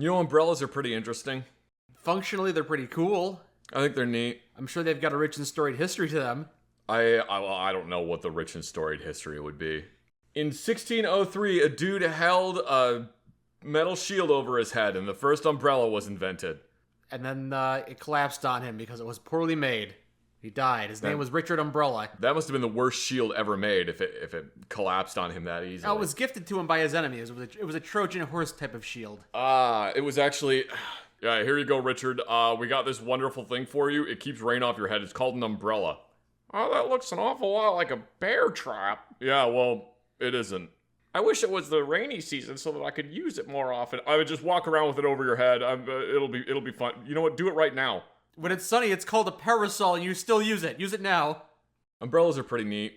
You know, umbrellas are pretty interesting. Functionally, they're pretty cool. I think they're neat. I'm sure they've got a rich and storied history to them. I don't know what the rich and storied history would be. In 1603, a dude held a metal shield over his head, and the first umbrella was invented. And then it collapsed on him because it was poorly made. He died. His name was Richard Umbrella. That must have been the worst shield ever made if it collapsed on him that easily. Oh, it was gifted to him by his enemies. It was a Trojan horse type of shield. It was actually... Yeah, here you go, Richard. We got this wonderful thing for you. It keeps rain off your head. It's called an umbrella. Oh, that looks an awful lot like a bear trap. Yeah, well, it isn't. I wish it was the rainy season so that I could use it more often. I would just walk around with it over your head. It'll be fun. You know what? Do it right now. When it's sunny, it's called a parasol, and you still use it. Use it now. Umbrellas are pretty neat.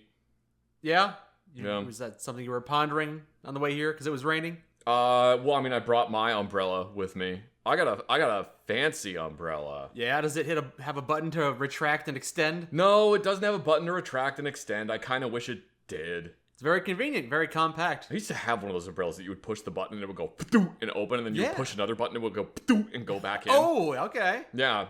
Yeah? Yeah. Was that something you were pondering on the way here because it was raining? Well, I mean, I brought my umbrella with me. I got a fancy umbrella. Yeah, does it have a button to retract and extend? No, it doesn't have a button to retract and extend. I kind of wish it did. It's very convenient, very compact. I used to have one of those umbrellas that you would push the button and it would go and open, and then you would push another button and it would go and go back in. Oh, okay. Yeah.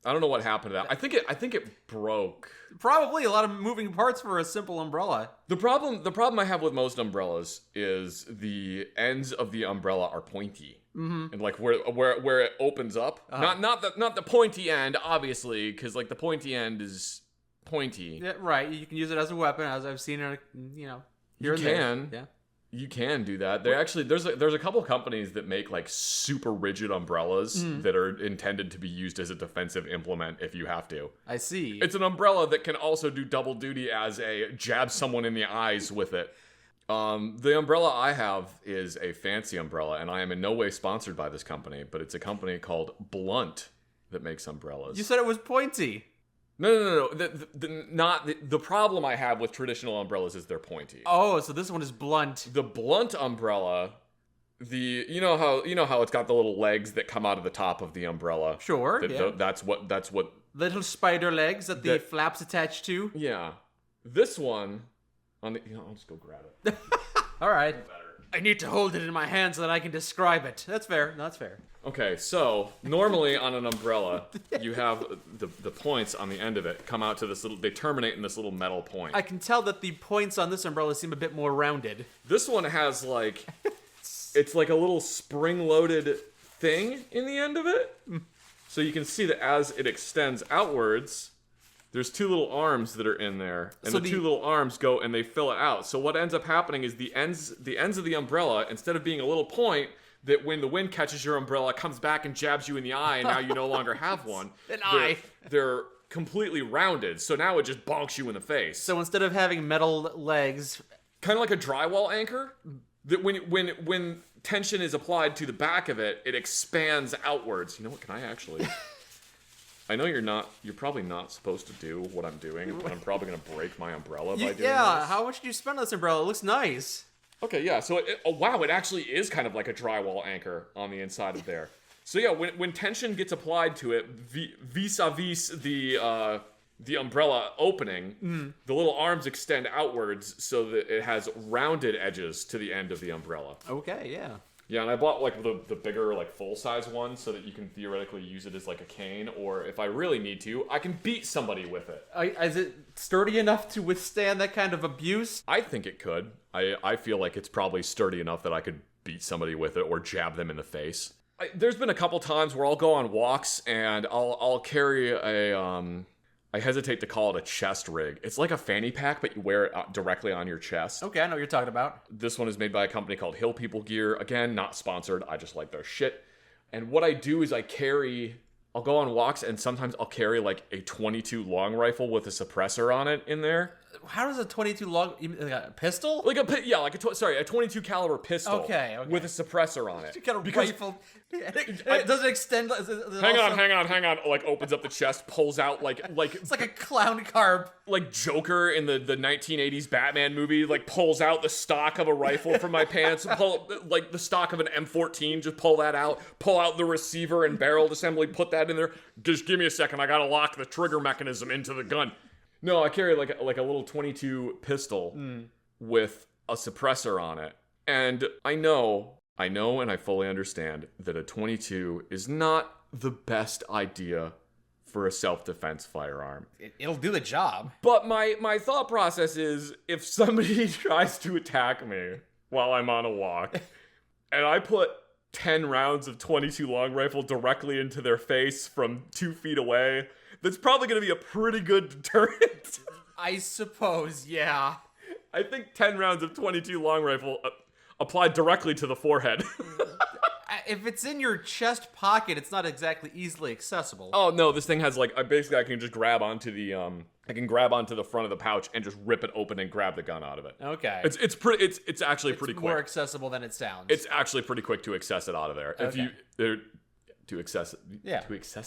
I don't know what happened to that. I think it broke. Probably a lot of moving parts for a simple umbrella. The problem I have with most umbrellas is the ends of the umbrella are pointy. Mm-hmm. And like where it opens up, not the pointy end, obviously, because like the pointy end is pointy. Yeah, right. You can use it as a weapon, as I've seen it. Here you and can. there. Yeah. You can do that. They actually there's a couple companies that make like super rigid umbrellas that are intended to be used as a defensive implement if you have to. I see. It's an umbrella that can also do double duty as a jab someone in the eyes with it. The umbrella I have is a fancy umbrella, and I am in no way sponsored by this company, but it's a company called Blunt that makes umbrellas. You said it was pointy. No. The problem I have with traditional umbrellas is they're pointy. Oh, so this one is blunt. The Blunt umbrella, you know how it's got the little legs that come out of the top of the umbrella. Sure. That's what. Little spider legs that the flaps attach to. Yeah. This one, I'll just go grab it. All right. I need to hold it in my hand so that I can describe it. That's fair. That's fair. Okay, so normally on an umbrella, you have the points on the end of it come out to they terminate in this little metal point. I can tell that the points on this umbrella seem a bit more rounded. This one has like, it's like a little spring-loaded thing in the end of it. So you can see that as it extends outwards, there's two little arms that are in there, and so the two little arms go and they fill it out. So what ends up happening is the ends of the umbrella, instead of being a little point, that when the wind catches your umbrella, comes back and jabs you in the eye, and now you no longer have one. They're completely rounded, so now it just bonks you in the face. So instead of having metal legs... Kind of like a drywall anchor, that when tension is applied to the back of it, it expands outwards. You know what, can I actually... I know you're probably not supposed to do what I'm doing, but I'm probably going to break my umbrella by doing this. Yeah, how much did you spend on this umbrella? It looks nice. Okay, yeah, so it actually is kind of like a drywall anchor on the inside of there. So yeah, when tension gets applied to it, vis-a-vis the umbrella opening, the little arms extend outwards so that it has rounded edges to the end of the umbrella. Okay, yeah. Yeah, and I bought like the bigger, like full-size one so that you can theoretically use it as like a cane, or if I really need to, I can beat somebody with it. Is it sturdy enough to withstand that kind of abuse? I think it could. I feel like it's probably sturdy enough that I could beat somebody with it or jab them in the face. There's been a couple times where I'll go on walks and I'll carry I hesitate to call it a chest rig. It's like a fanny pack, but you wear it directly on your chest. Okay, I know what you're talking about. This one is made by a company called Hill People Gear. Again, not sponsored. I just like their shit. And what I do is I'll go on walks and sometimes I'll carry like a .22 long rifle with a suppressor on it in there. How does a .22 long, like a pistol? Like a 22 caliber pistol. Okay. With a suppressor on it. You got a rifle. Does it extend? Hang on. Like opens up the chest, pulls out like it's like a clown car. Like Joker in the 1980s Batman movie, like pulls out the stock of a rifle from my pants, like the stock of an M14, just pull that out, pull out the receiver and barrel assembly, put that in there. Just give me a second, I gotta lock the trigger mechanism into the gun. No, I carry like a little .22 pistol with a suppressor on it. And I know I know and I fully understand that a .22 is not the best idea for a self-defense firearm. It'll do the job. But my thought process is, if somebody tries to attack me while I'm on a walk, and I put 10 rounds of .22 long rifle directly into their face from 2 feet away, that's probably going to be a pretty good deterrent. I suppose, yeah. I think 10 rounds of .22 long rifle applied directly to the forehead. If it's in your chest pocket, it's not exactly easily accessible. Oh no, this thing has like, basically I can just grab onto the front of the pouch and just rip it open and grab the gun out of it. Okay. It's actually pretty quick. More accessible than it sounds. It's actually pretty quick to access it out of there. Okay. To access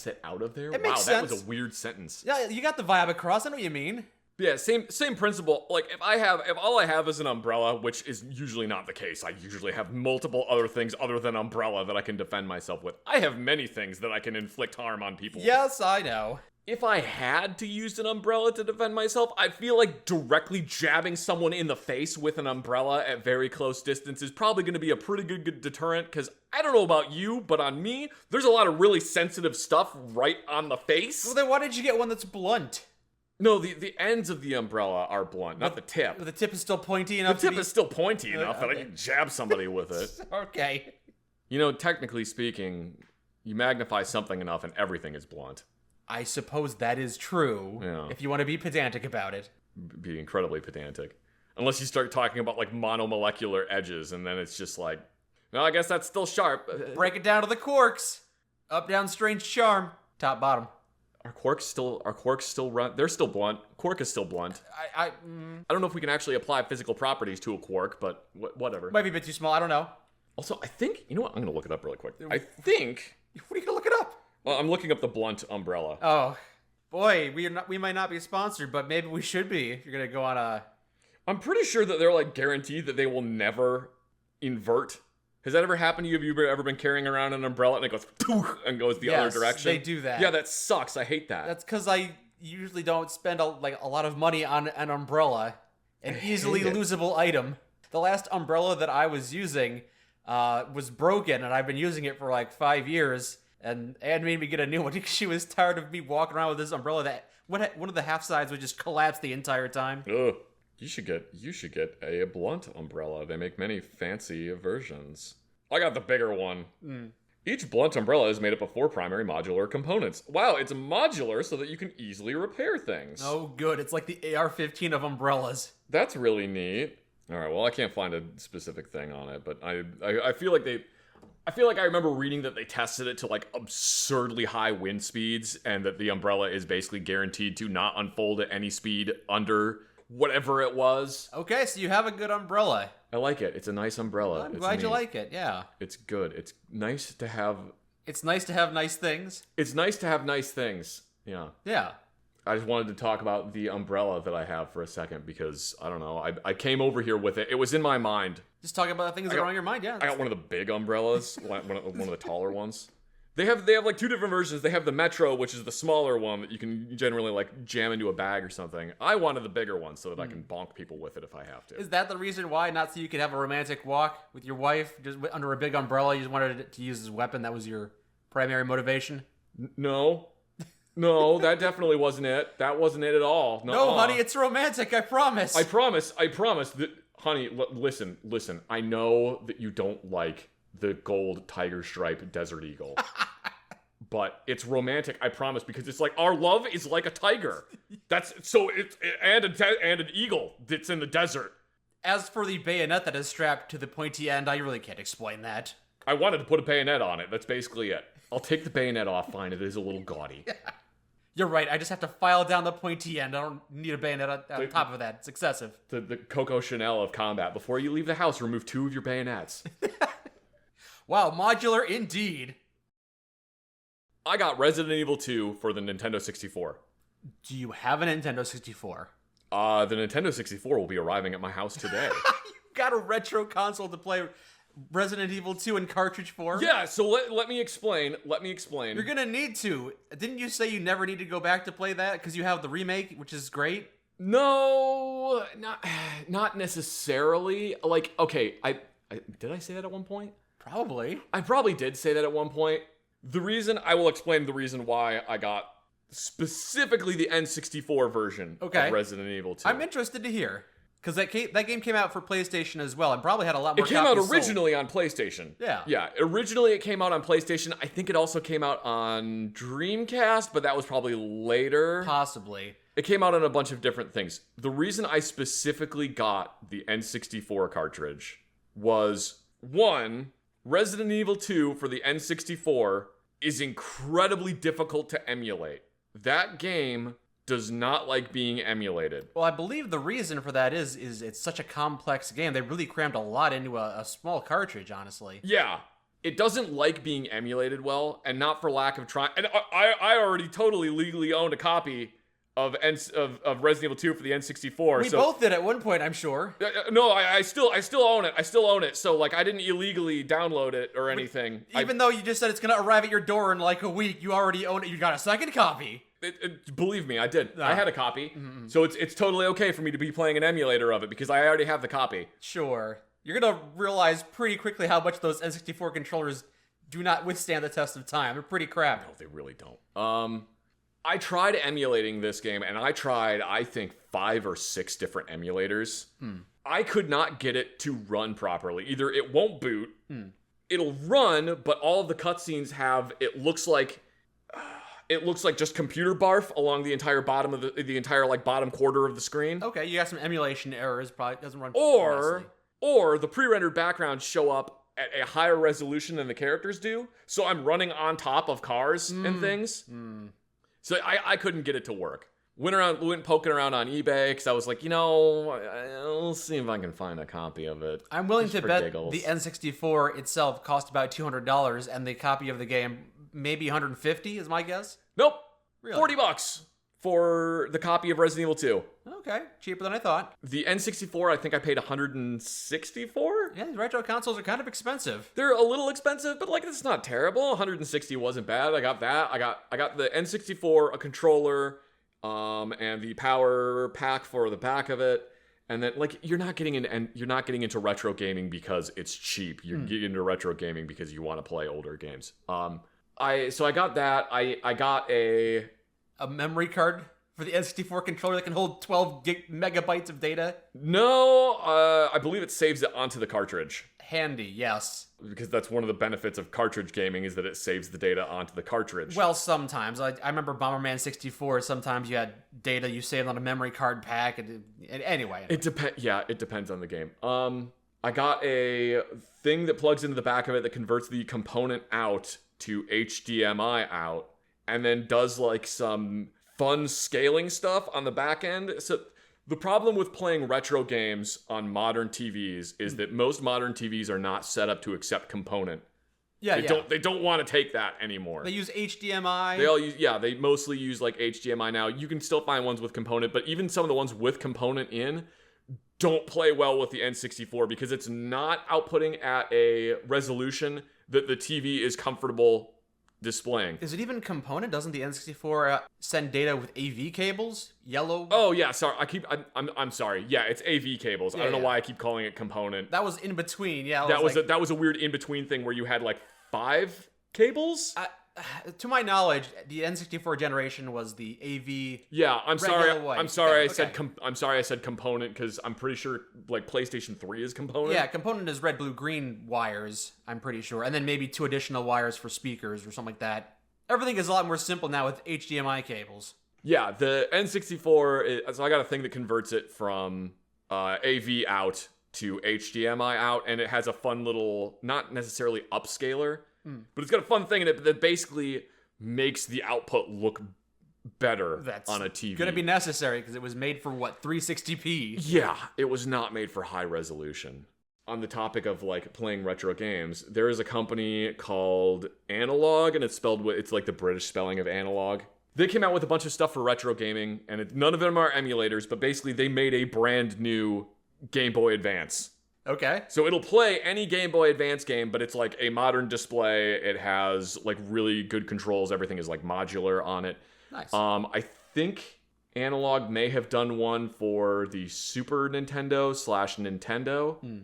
it out of there. It makes That sense. was a weird sentence. Yeah, you got the vibe across. I know what you mean. Yeah, same principle. Like if all I have is an umbrella, which is usually not the case. I usually have multiple other things other than umbrella that I can defend myself with. I have many things that I can inflict harm on people. Yes, I know. If I had to use an umbrella to defend myself, I feel like directly jabbing someone in the face with an umbrella at very close distance is probably going to be a pretty good deterrent, because I don't know about you, but on me, there's a lot of really sensitive stuff right on the face. Well, then why did you get one that's blunt? No, the ends of the umbrella are blunt, not the tip. The tip is still pointy enough. The tip is still pointy enough that I can jab somebody with it. Okay. You know, technically speaking, you magnify something enough and everything is blunt. I suppose that is true. Yeah. If you want to be pedantic about it. Be incredibly pedantic. Unless you start talking about like monomolecular edges, and then it's just like, well, I guess that's still sharp. Break it down to the corks. Up, down, strange charm. Top, bottom. Are corks still run? They're still blunt. Cork is still blunt. I don't know if we can actually apply physical properties to a cork, but whatever. Might be a bit too small. I don't know. Also, I think, you know what? I'm going to look it up really quick. I think... What are you going to look it up? Well, I'm looking up the blunt umbrella. Oh, boy. We might not be sponsored, but maybe we should be if you're going to go on a... I'm pretty sure that they're like guaranteed that they will never invert. Has that ever happened to you? Have you ever been carrying around an umbrella and it goes poof and goes the other direction? They do that. Yeah, that sucks. I hate that. That's because I usually don't spend a lot of money on an umbrella, an easily losable item. The last umbrella that I was using was broken, and I've been using it for like 5 years. And Anne made me get a new one because she was tired of me walking around with this umbrella that one of the half sides would just collapse the entire time. Ugh. You should get a blunt umbrella. They make many fancy versions. I got the bigger one. Each blunt umbrella is made up of 4 primary modular components. Wow, it's modular so that you can easily repair things. Oh, good. It's like the AR-15 of umbrellas. That's really neat. All right, well, I can't find a specific thing on it, but I feel like I remember reading that they tested it to like absurdly high wind speeds, and that the umbrella is basically guaranteed to not unfold at any speed under whatever it was. Okay, so you have a good umbrella. I like it. It's a nice umbrella. I'm glad you like it, yeah. It's good. It's nice to have... It's nice to have nice things. It's nice to have nice things. Yeah. Yeah. I just wanted to talk about the umbrella that I have for a second because, I don't know, I came over here with it. It was in my mind. Just talking about the things that are on your mind, yeah. I got one of the big umbrellas, one of the taller ones. They have like 2 different versions. They have the Metro, which is the smaller one that you can generally like jam into a bag or something. I wanted the bigger one so that I can bonk people with it if I have to. Is that the reason why? Not so you could have a romantic walk with your wife, just under a big umbrella? You just wanted it to use as a weapon? That was your primary motivation? No, that definitely wasn't it. That wasn't it at all. No, honey, it's romantic. I promise. I promise. That, honey, listen. I know that you don't like the gold tiger stripe Desert Eagle. But it's romantic, I promise, because it's like our love is like a tiger. That's so and an eagle that's in the desert. As for the bayonet that is strapped to the pointy end, I really can't explain that. I wanted to put a bayonet on it. That's basically it. I'll take the bayonet off. Fine, it is a little gaudy. You're right. I just have to file down the pointy end. I don't need a bayonet on top of that. It's excessive. The Coco Chanel of combat. Before you leave the house, remove 2 of your bayonets. Wow, modular indeed. I got Resident Evil 2 for the Nintendo 64. Do you have a Nintendo 64? The Nintendo 64 will be arriving at my house today. You've got a retro console to play Resident Evil 2 and cartridge for? Yeah, so let me explain. You're gonna need to. Didn't you say you never need to go back to play that because you have the remake, which is great? No, not necessarily. Like, okay, I did I say that at one point? Probably. I probably did say that at one point. I will explain the reason why I got specifically the N64 version of Resident Evil 2. I'm interested to hear. Because that game came out for PlayStation as well and probably had a lot more It came out copies originally sold. on PlayStation. Yeah. Yeah, originally it came out on PlayStation. I think it also came out on Dreamcast, but that was probably later. Possibly. It came out on a bunch of different things. The reason I specifically got the N64 cartridge was, one, Resident Evil 2 for the N64 is incredibly difficult to emulate. That game does not like being emulated. Well, I believe the reason for that is it's such a complex game. They really crammed a lot into a small cartridge, honestly. Yeah. It doesn't like being emulated well, and not for lack of trying. And I already totally legally owned a copy of Resident Evil 2 for the N64. We both did at one point, I'm sure. No, I still own it. I still own it. So like I didn't illegally download it or anything. Even though you just said it's gonna arrive at your door in like a week, you already own it. You got a second copy. Believe me, I did. I had a copy. Mm-hmm. So it's totally okay for me to be playing an emulator of it because I already have the copy. Sure. You're gonna realize pretty quickly how much those N64 controllers do not withstand the test of time. They're pretty crap. No, they really don't. I tried emulating this game, and I tried, I think, 5 or 6 different emulators. I could not get it to run properly. Either it won't boot, it'll run, but all of the cutscenes have, it looks like just computer barf along the entire bottom of the entire like bottom quarter of the screen. Okay, you got some emulation errors. Probably doesn't run. Or the pre-rendered backgrounds show up at a higher resolution than the characters do. So I'm running on top of cars and things. So I couldn't get it to work. Went poking around on eBay because I was like, I'll see if I can find a copy of it. I'm willing just to for bet giggles. the N64 itself cost about $200, and the copy of the game maybe $150 is my guess. Nope, Really? $40 for the copy of Resident Evil 2. Okay, cheaper than I thought. The N64, I think I paid $160 for. Yeah, these retro consoles are kind of expensive. They're a little expensive, but like it's not terrible. $160 wasn't bad. I got that. I got the N64, a controller, and the power pack for the back of it. And then like you're not getting into retro gaming because it's cheap. You're getting into retro gaming because you want to play older games. I got that. I got a memory card for the N64 controller that can hold 12 megabytes of data. No, I believe it saves it onto the cartridge. Handy, yes. Because that's one of the benefits of cartridge gaming is that it saves the data onto the cartridge. Well, sometimes. I remember Bomberman 64, sometimes you had data you saved on a memory card pack. And anyway. It depends on the game. I got a thing that plugs into the back of it that converts the component out to HDMI out, and then does like some fun scaling stuff on the back end. So the problem with playing retro games on modern TVs is that most modern TVs are not set up to accept component. They don't want to take that anymore. They use HDMI. They mostly use like HDMI now. You can still find ones with component, but even some of the ones with component in don't play well with the N64 because it's not outputting at a resolution that the TV is comfortable displaying. Is it even component? Doesn't the N64 send data with AV cables? Yellow? Oh yeah, sorry. I'm sorry. Yeah, it's AV cables. I don't know why I keep calling it component. That was in between. Yeah, that was a weird in between thing where you had like 5 cables. To my knowledge, the N64 generation was the AV. Yeah, I'm sorry. White. I'm sorry. I'm sorry. I said component because I'm pretty sure like PlayStation 3 is component. Yeah, component is red, blue, green wires. I'm pretty sure, and then maybe 2 additional wires for speakers or something like that. Everything is a lot more simple now with HDMI cables. Yeah, the N64. So I got a thing that converts it from AV out to HDMI out, and it has a fun little, not necessarily upscaler. But it's got a fun thing in it that basically makes the output look better on a TV. It's going to be necessary because it was made for, 360p? Yeah, it was not made for high resolution. On the topic of, like, playing retro games, there is a company called Analog, and it's like the British spelling of analog. They came out with a bunch of stuff for retro gaming, and none of them are emulators, but basically they made a brand new Game Boy Advance. Okay. So it'll play any Game Boy Advance game, but it's like a modern display. It has like really good controls. Everything is like modular on it. Nice. I think Analog may have done one for the Super Nintendo / Nintendo.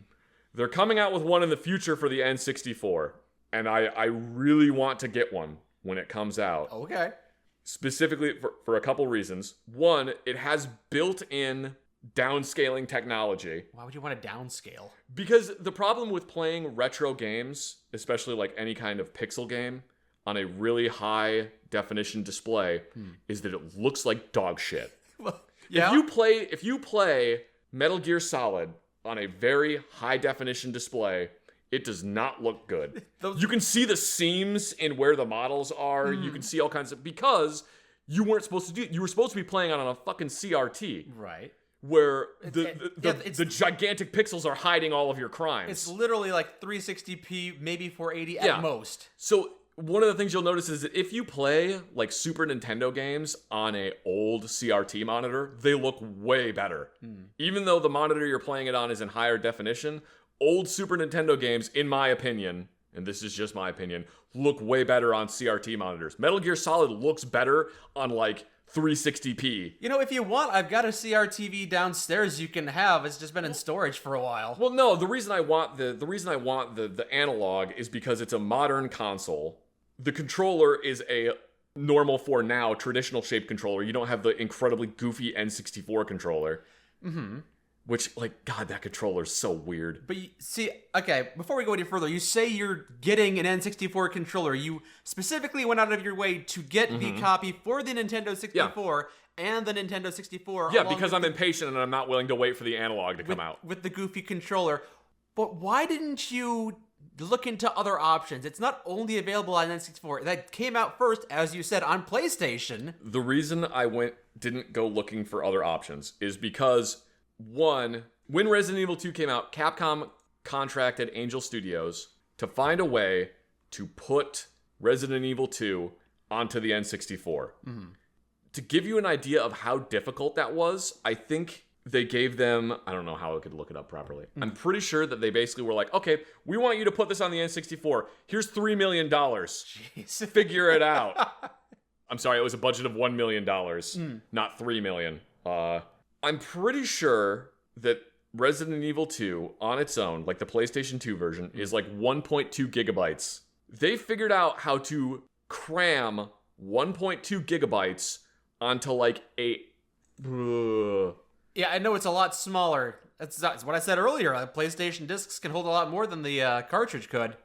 They're coming out with one in the future for the N64, and I really want to get one when it comes out. Okay. Specifically for a couple reasons. One, it has built-in downscaling technology. Why would you want to downscale? Because the problem with playing retro games, especially like any kind of pixel game, on a really high definition display, is that it looks like dog shit. Yeah. If you play Metal Gear Solid on a very high definition display, it does not look good. You can see the seams in where the models are. You can see all kinds of, because you weren't supposed to do. You were supposed to be playing on a fucking CRT, Right. where the gigantic pixels are hiding all of your crimes. It's literally like 360p, maybe 480 at most. So one of the things you'll notice is that if you play like Super Nintendo games on a old CRT monitor, they look way better. Even though the monitor you're playing it on is in higher definition, old Super Nintendo games, in my opinion, and this is just my opinion, look way better on CRT monitors. Metal Gear Solid looks better on like 360p. You know, if you want, I've got a CRTV downstairs you can have. It's just been in storage for a while. Well, no, the reason I want the analog is because it's a modern console. The controller is a normal for now traditional shaped controller. You don't have the incredibly goofy N64 controller. Which, like, God, that controller's so weird. But you, see, okay, before we go any further, you say you're getting an N64 controller. You specifically went out of your way to get the copy for the Nintendo 64 and the Nintendo 64. Yeah, because I'm impatient and I'm not willing to wait for the analog to come out. With the goofy controller. But why didn't you look into other options? It's not only available on N64. That came out first, as you said, on PlayStation. The reason I didn't go looking for other options is because, one, when Resident Evil 2 came out, Capcom contracted Angel Studios to find a way to put Resident Evil 2 onto the N64. To give you an idea of how difficult that was, I think they gave them, I don't know how I could look it up properly. I'm pretty sure that they basically were like, okay, we want you to put this on the N64. Here's $3 million. Jeez. Figure it out. I'm sorry, it was a budget of $1 million, not $3 million. I'm pretty sure that Resident Evil 2 on its own, like the PlayStation 2 version, is like 1.2 gigabytes. They figured out how to cram 1.2 gigabytes onto like a... Yeah, I know it's a lot smaller. That's what I said earlier. PlayStation discs can hold a lot more than the cartridge could.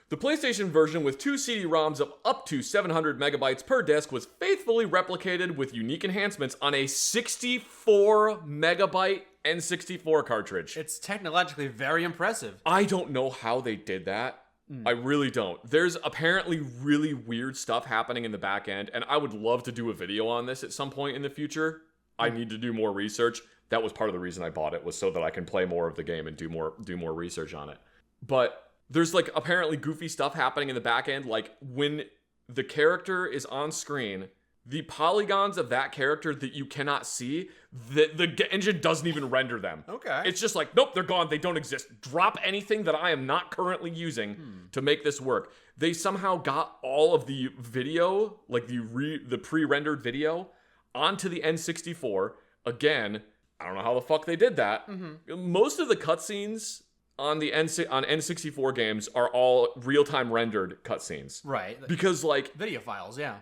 The PlayStation version with 2 CD-ROMs of up to 700 megabytes per disc was faithfully replicated with unique enhancements on a 64 megabyte N64 cartridge. It's technologically very impressive. I don't know how they did that. I really don't. There's apparently really weird stuff happening in the back end, and I would love to do a video on this at some point in the future. I need to do more research. That was part of the reason I bought it, was so that I can play more of the game and do more research on it. But there's like apparently goofy stuff happening in the back end, like when the character is on screen, the polygons of that character that you cannot see, the engine doesn't even render them. Okay. It's just like, nope, they're gone, they don't exist. Drop anything that I am not currently using to make this work. They somehow got all of the video, like the pre-rendered video, onto the N64. Again, I don't know how the fuck they did that. Most of the cutscenes on N64 games are all real-time rendered cutscenes. Right. Because like video files, yeah.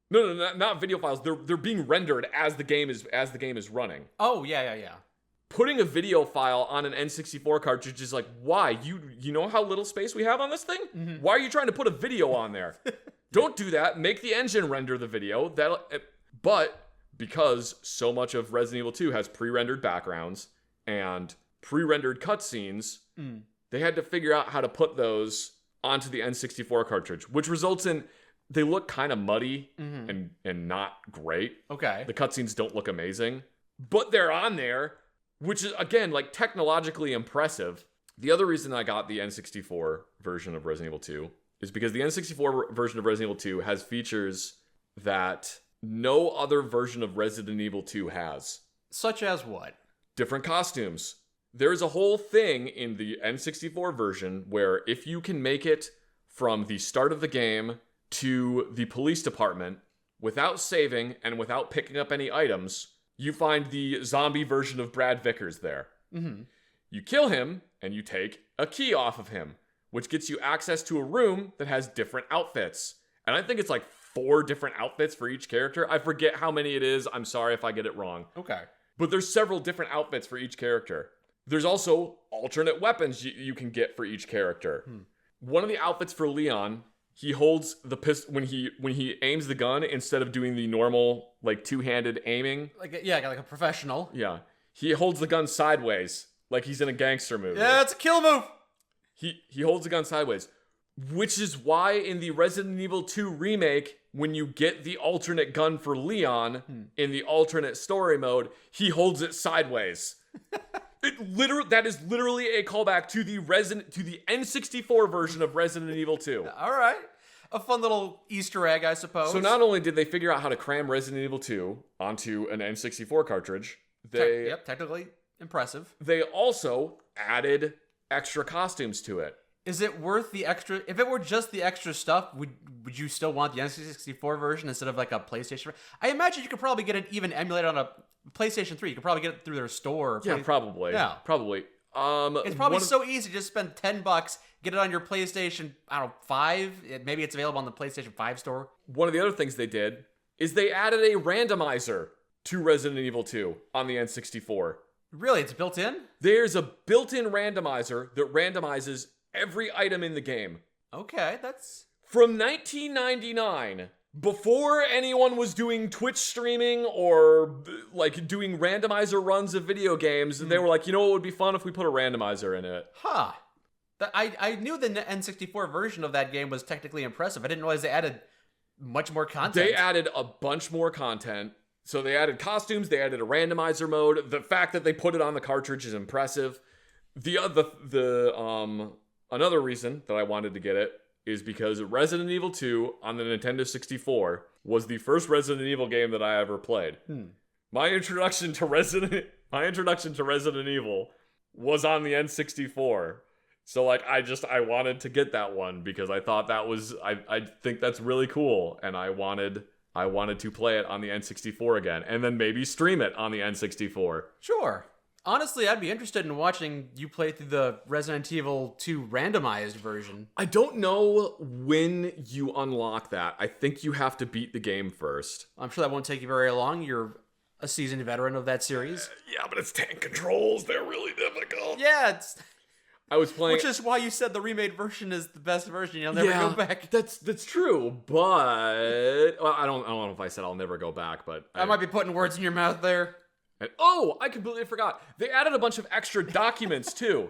No, not video files. They're being rendered as the game is running. Oh, yeah. Putting a video file on an N64 cartridge is like, why? You know how little space we have on this thing? Why are you trying to put a video on there? Don't do that. Make the engine render the video. But because so much of Resident Evil 2 has pre-rendered backgrounds and pre-rendered cutscenes, they had to figure out how to put those onto the N64 cartridge, which results in they look kind of muddy and not great. Okay. The cutscenes don't look amazing, but they're on there, which is, again, like technologically impressive. The other reason I got the N64 version of Resident Evil 2 is because the N64 version of Resident Evil 2 has features that no other version of Resident Evil 2 has. Such as what? Different costumes. There's a whole thing in the N64 version where if you can make it from the start of the game to the police department without saving and without picking up any items, you find the zombie version of Brad Vickers there. You kill him, and you take a key off of him, which gets you access to a room that has different outfits. And I think it's like 4 different outfits for each character. I forget how many it is. I'm sorry if I get it wrong. Okay. But there's several different outfits for each character. There's also alternate weapons you can get for each character. One of the outfits for Leon, he holds the pistol when he aims the gun, instead of doing the normal like 2-handed aiming. Like a professional. Yeah. He holds the gun sideways, like he's in a gangster movie. Yeah, it's a kill move. He holds the gun sideways, which is why in the Resident Evil 2 remake, when you get the alternate gun for Leon in the alternate story mode, he holds it sideways. That is literally a callback to the N64 version of Resident Evil 2. All right. A fun little Easter egg, I suppose. So not only did they figure out how to cram Resident Evil 2 onto an N64 cartridge, technically impressive. They also added extra costumes to it. Is it worth the extra? If it were just the extra stuff, would you still want the N64 version instead of like a PlayStation? I imagine you could probably get it even emulated on a PlayStation 3. You could probably get it through their store. Yeah, probably. Yeah, probably. It's probably so easy to just spend $10, get it on your PlayStation, 5. Maybe it's available on the PlayStation 5 store. One of the other things they did is they added a randomizer to Resident Evil 2 on the N64. Really? It's built in? There's a built-in randomizer that randomizes every item in the game. Okay, that's... From 1999, before anyone was doing Twitch streaming or like doing randomizer runs of video games, they were like, you know what would be fun if we put a randomizer in it? Huh. I knew the N64 version of that game was technically impressive. I didn't realize they added much more content. They added a bunch more content. So they added costumes, they added a randomizer mode. The fact that they put it on the cartridge is impressive. Another reason that I wanted to get it is because Resident Evil 2 on the Nintendo 64 was the first Resident Evil game that I ever played. My introduction to Resident Evil was on the N64. So like I wanted to get that one because I thought that was I think that's really cool, and I wanted to play it on the N64 again, and then maybe stream it on the N64. Sure. Honestly, I'd be interested in watching you play through the Resident Evil 2 randomized version. I don't know when you unlock that. I think you have to beat the game first. I'm sure that won't take you very long. You're a seasoned veteran of that series. Yeah, but it's tank controls. They're really difficult. Yeah, I was playing... Which is why you said the remade version is the best version. You'll never go back. That's true, but... Well, I don't know if I said I'll never go back, but... I might be putting words in your mouth there. I completely forgot. They added a bunch of extra documents, too.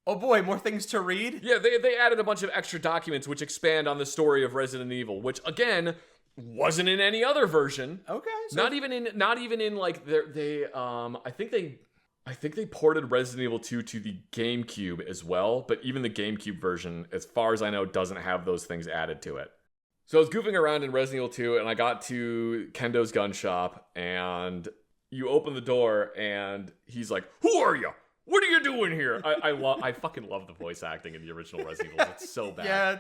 Oh boy, more things to read? Yeah, they added a bunch of extra documents which expand on the story of Resident Evil, which, again, wasn't in any other version. Okay. So not even in like, I think they ported Resident Evil 2 to the GameCube as well, but even the GameCube version, as far as I know, doesn't have those things added to it. So I was goofing around in Resident Evil 2, and I got to Kendo's gun shop, and you open the door, and he's like, "Who are you? What are you doing here?" I fucking love the voice acting in the original Resident Evil. It's so bad. Yeah,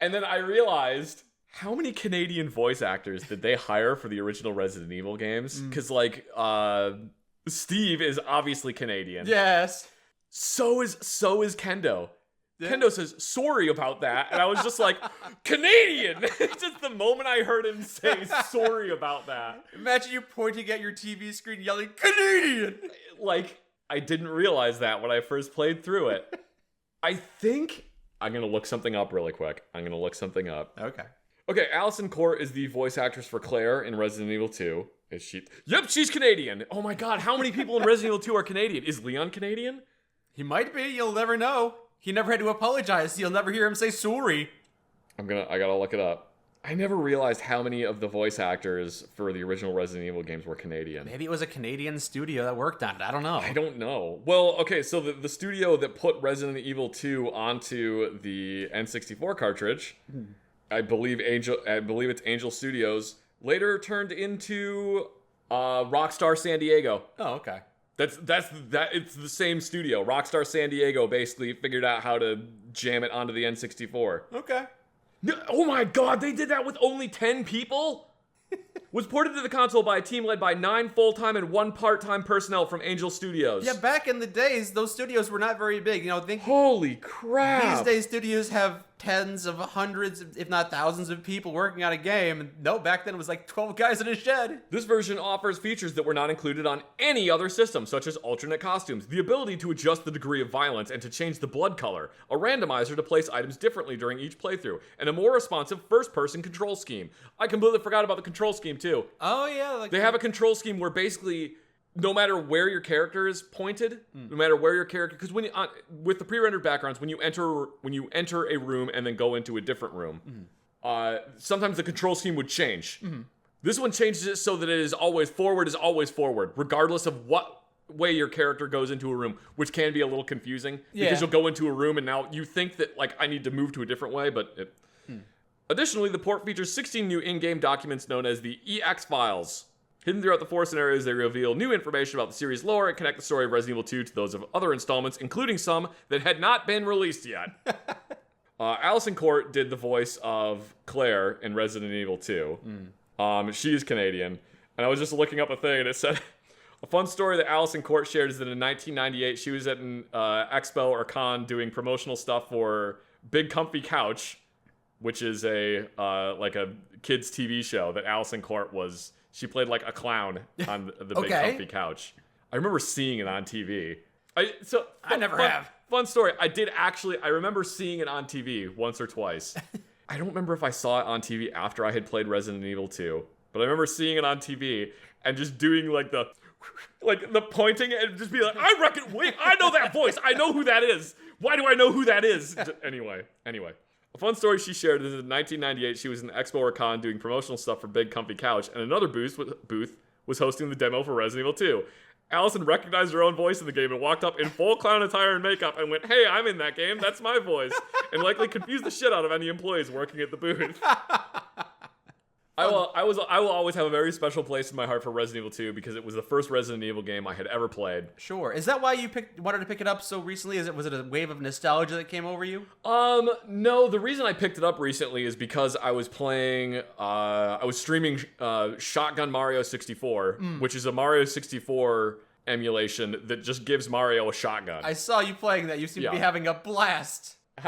And then I realized, how many Canadian voice actors did they hire for the original Resident Evil games? Because, Steve is obviously Canadian. Yes. So is Kendo. Yeah. Kendo says, "Sorry about that." And I was just like, Canadian! Just the moment I heard him say sorry about that. Imagine you pointing at your TV screen yelling, "Canadian!" Like, I didn't realize that when I first played through it. I think I'm going to look something up really quick. Okay. Okay, Alison Court is the voice actress for Claire in Resident Evil 2. Is she? Yep, she's Canadian. Oh my god, how many people in Resident Evil 2 are Canadian? Is Leon Canadian? He might be. You'll never know. He never had to apologize. You'll never hear him say sorry. I gotta look it up. I never realized how many of the voice actors for the original Resident Evil games were Canadian. Maybe it was a Canadian studio that worked on it. I don't know. I don't know. Well, okay, so the studio that put Resident Evil 2 onto the N64 cartridge, I believe it's Angel Studios, later turned into Rockstar San Diego. Oh, okay. It's the same studio. Rockstar San Diego basically figured out how to jam it onto the N64. Okay. Oh my god, they did that with only 10 people? was ported to the console by a team led by 9 full-time and 1 part-time personnel from Angel Studios. Yeah, back in the days, those studios were not very big. Holy crap! These days, studios have tens of hundreds, if not thousands of people working on a game. And no, back then it was like 12 guys in a shed. This version offers features that were not included on any other system, such as alternate costumes, the ability to adjust the degree of violence and to change the blood color, a randomizer to place items differently during each playthrough, and a more responsive first-person control scheme. I completely forgot about the control scheme, too. Oh, yeah. They have a control scheme where basically, no matter where your character is pointed, no matter where your character, because with the pre-rendered backgrounds, when you enter a room and then go into a different room, sometimes the control scheme would change. This one changes it so that it is always forward, regardless of what way your character goes into a room, which can be a little confusing because you'll go into a room and now you think that like I need to move to a different way, but it. Additionally, the port features 16 new in-game documents known as the EX files. Hidden throughout the 4 scenarios, they reveal new information about the series lore and connect the story of Resident Evil 2 to those of other installments, including some that had not been released yet. Alison Court did the voice of Claire in Resident Evil 2. She's Canadian. And I was just looking up a thing and it said, a fun story that Alison Court shared is that in 1998, she was at an expo or con doing promotional stuff for Big Comfy Couch, which is a kids TV show that Alison Court was. She played like a clown on the Big Comfy Couch. I remember seeing it on TV. I never have. Fun story. I remember seeing it on TV once or twice. I don't remember if I saw it on TV after I had played Resident Evil 2, but I remember seeing it on TV and just doing like the pointing and just be like, wait, I know that voice. I know who that is. Why do I know who that is? Anyway. A fun story she shared is in 1998, she was in Expo or Con doing promotional stuff for Big Comfy Couch, and another booth was hosting the demo for Resident Evil 2. Allison recognized her own voice in the game and walked up in full clown attire and makeup and went, "Hey, I'm in that game. That's my voice," and likely confused the shit out of any employees working at the booth. I will always have a very special place in my heart for Resident Evil 2 because it was the first Resident Evil game I had ever played. Sure. Is that why you wanted to pick it up so recently? Was it a wave of nostalgia that came over you? No. The reason I picked it up recently is because I was playing. I was streaming Shotgun Mario 64, which is a Mario 64 emulation that just gives Mario a shotgun. I saw you playing that. You seem to be having a blast. It